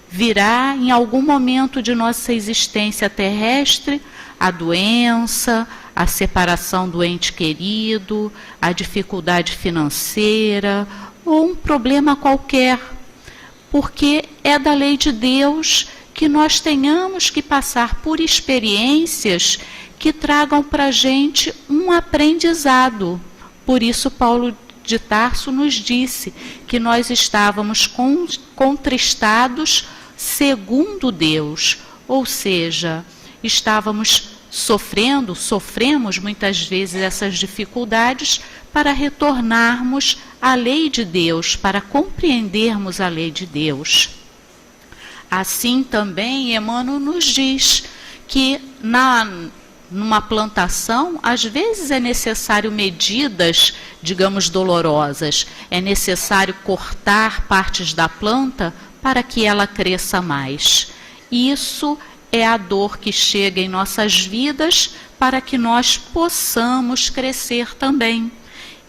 Virá em algum momento de nossa existência terrestre a doença, a separação do ente querido, a dificuldade financeira ou um problema qualquer, porque é da lei de Deus que nós tenhamos que passar por experiências que tragam para a gente um aprendizado. Por isso Paulo de Tarso nos disse que nós estávamos contristados segundo Deus, ou seja, sofremos muitas vezes essas dificuldades para retornarmos à lei de Deus, para compreendermos a lei de Deus. Assim também Emmanuel nos diz que numa plantação, às vezes é necessário medidas, digamos, dolorosas. É necessário cortar partes da planta para que ela cresça mais. Isso é a dor que chega em nossas vidas para que nós possamos crescer também.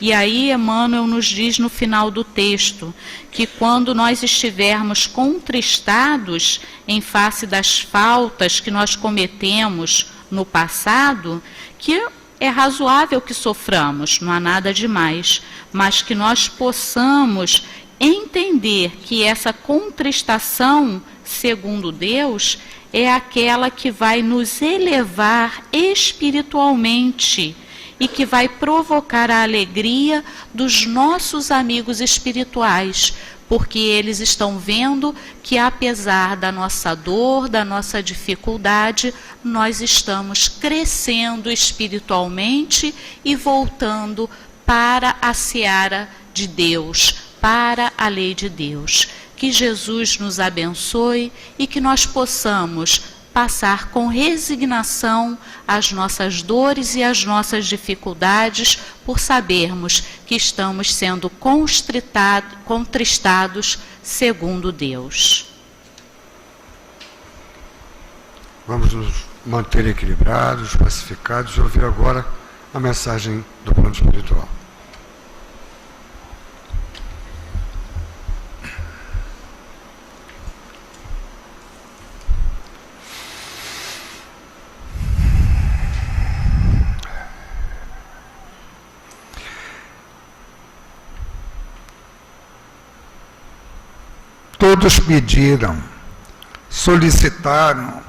E aí Emmanuel nos diz no final do texto que quando nós estivermos contristados em face das faltas que nós cometemos no passado, que é razoável que soframos, não há nada demais, mas que nós possamos entender que essa contristação, segundo Deus, é aquela que vai nos elevar espiritualmente e que vai provocar a alegria dos nossos amigos espirituais, porque eles estão vendo que apesar da nossa dor, da nossa dificuldade, nós estamos crescendo espiritualmente e voltando para a seara de Deus, para a lei de Deus. Que Jesus nos abençoe e que nós possamos passar com resignação as nossas dores e as nossas dificuldades, por sabermos que estamos sendo contristados segundo Deus. Vamos nos manter equilibrados, pacificados e ouvir agora a mensagem do plano espiritual. Todos pediram, solicitaram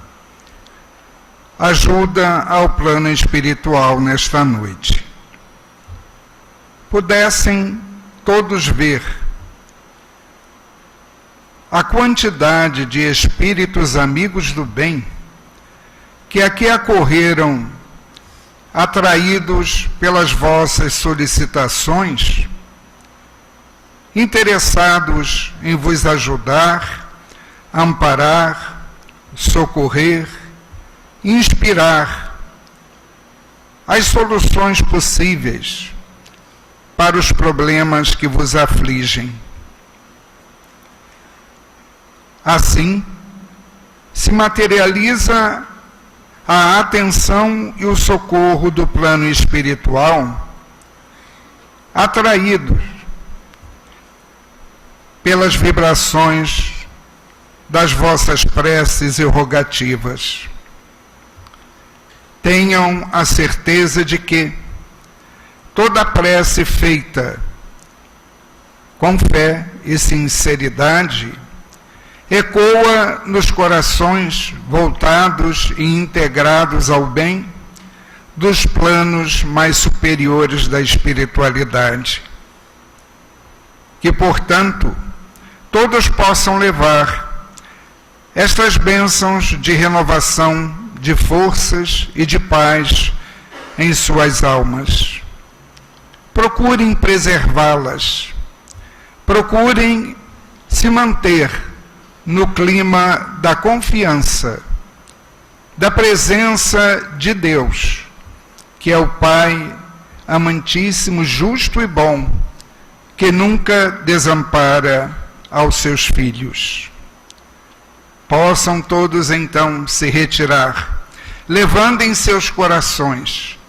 ajuda ao plano espiritual nesta noite. Pudessem todos ver a quantidade de espíritos amigos do bem que aqui acorreram, atraídos pelas vossas solicitações, interessados em vos ajudar, amparar, socorrer, inspirar as soluções possíveis para os problemas que vos afligem. Assim, se materializa a atenção e o socorro do plano espiritual, atraídos pelas vibrações das vossas preces e rogativas. Tenham a certeza de que toda prece feita com fé e sinceridade ecoa nos corações voltados e integrados ao bem dos planos mais superiores da espiritualidade. Que, portanto, todos possam levar estas bênçãos de renovação, de forças e de paz em suas almas. Procurem preservá-las. Procurem se manter no clima da confiança, da presença de Deus, que é o Pai amantíssimo, justo e bom, que nunca desampara aos seus filhos. Possam todos então se retirar, levando em seus corações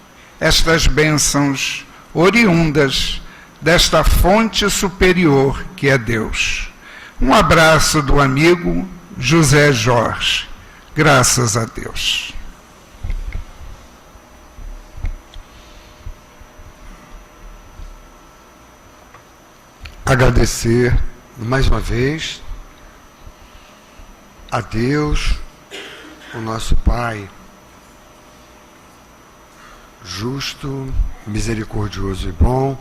estas bênçãos oriundas desta fonte superior que é Deus. Um abraço do amigo José Jorge. Graças a Deus. Agradecer mais uma vez a Deus, o nosso Pai, justo, misericordioso e bom,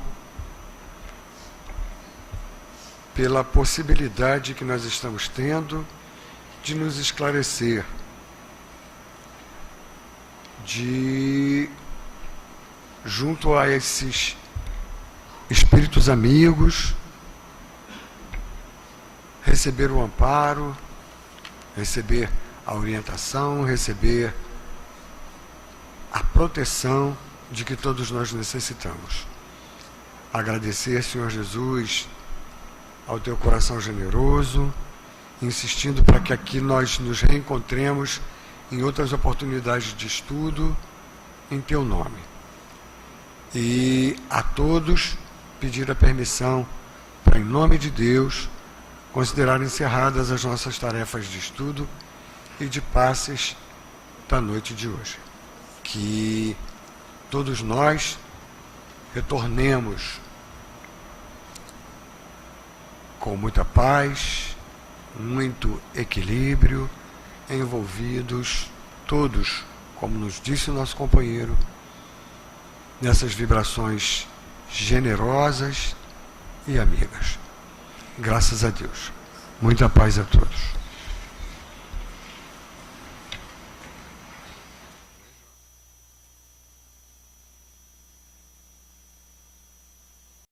pela possibilidade que nós estamos tendo de nos esclarecer, de, junto a esses espíritos amigos, receber o amparo, receber a orientação, receber a proteção de que todos nós necessitamos. Agradecer, Senhor Jesus, ao teu coração generoso, insistindo para que aqui nós nos reencontremos em outras oportunidades de estudo em teu nome. E a todos pedir a permissão para, em nome de Deus, considerar encerradas as nossas tarefas de estudo e de passes da noite de hoje. Que todos nós retornemos com muita paz, muito equilíbrio, envolvidos todos, como nos disse o nosso companheiro, nessas vibrações generosas e amigas. Graças a Deus. Muita paz a todos.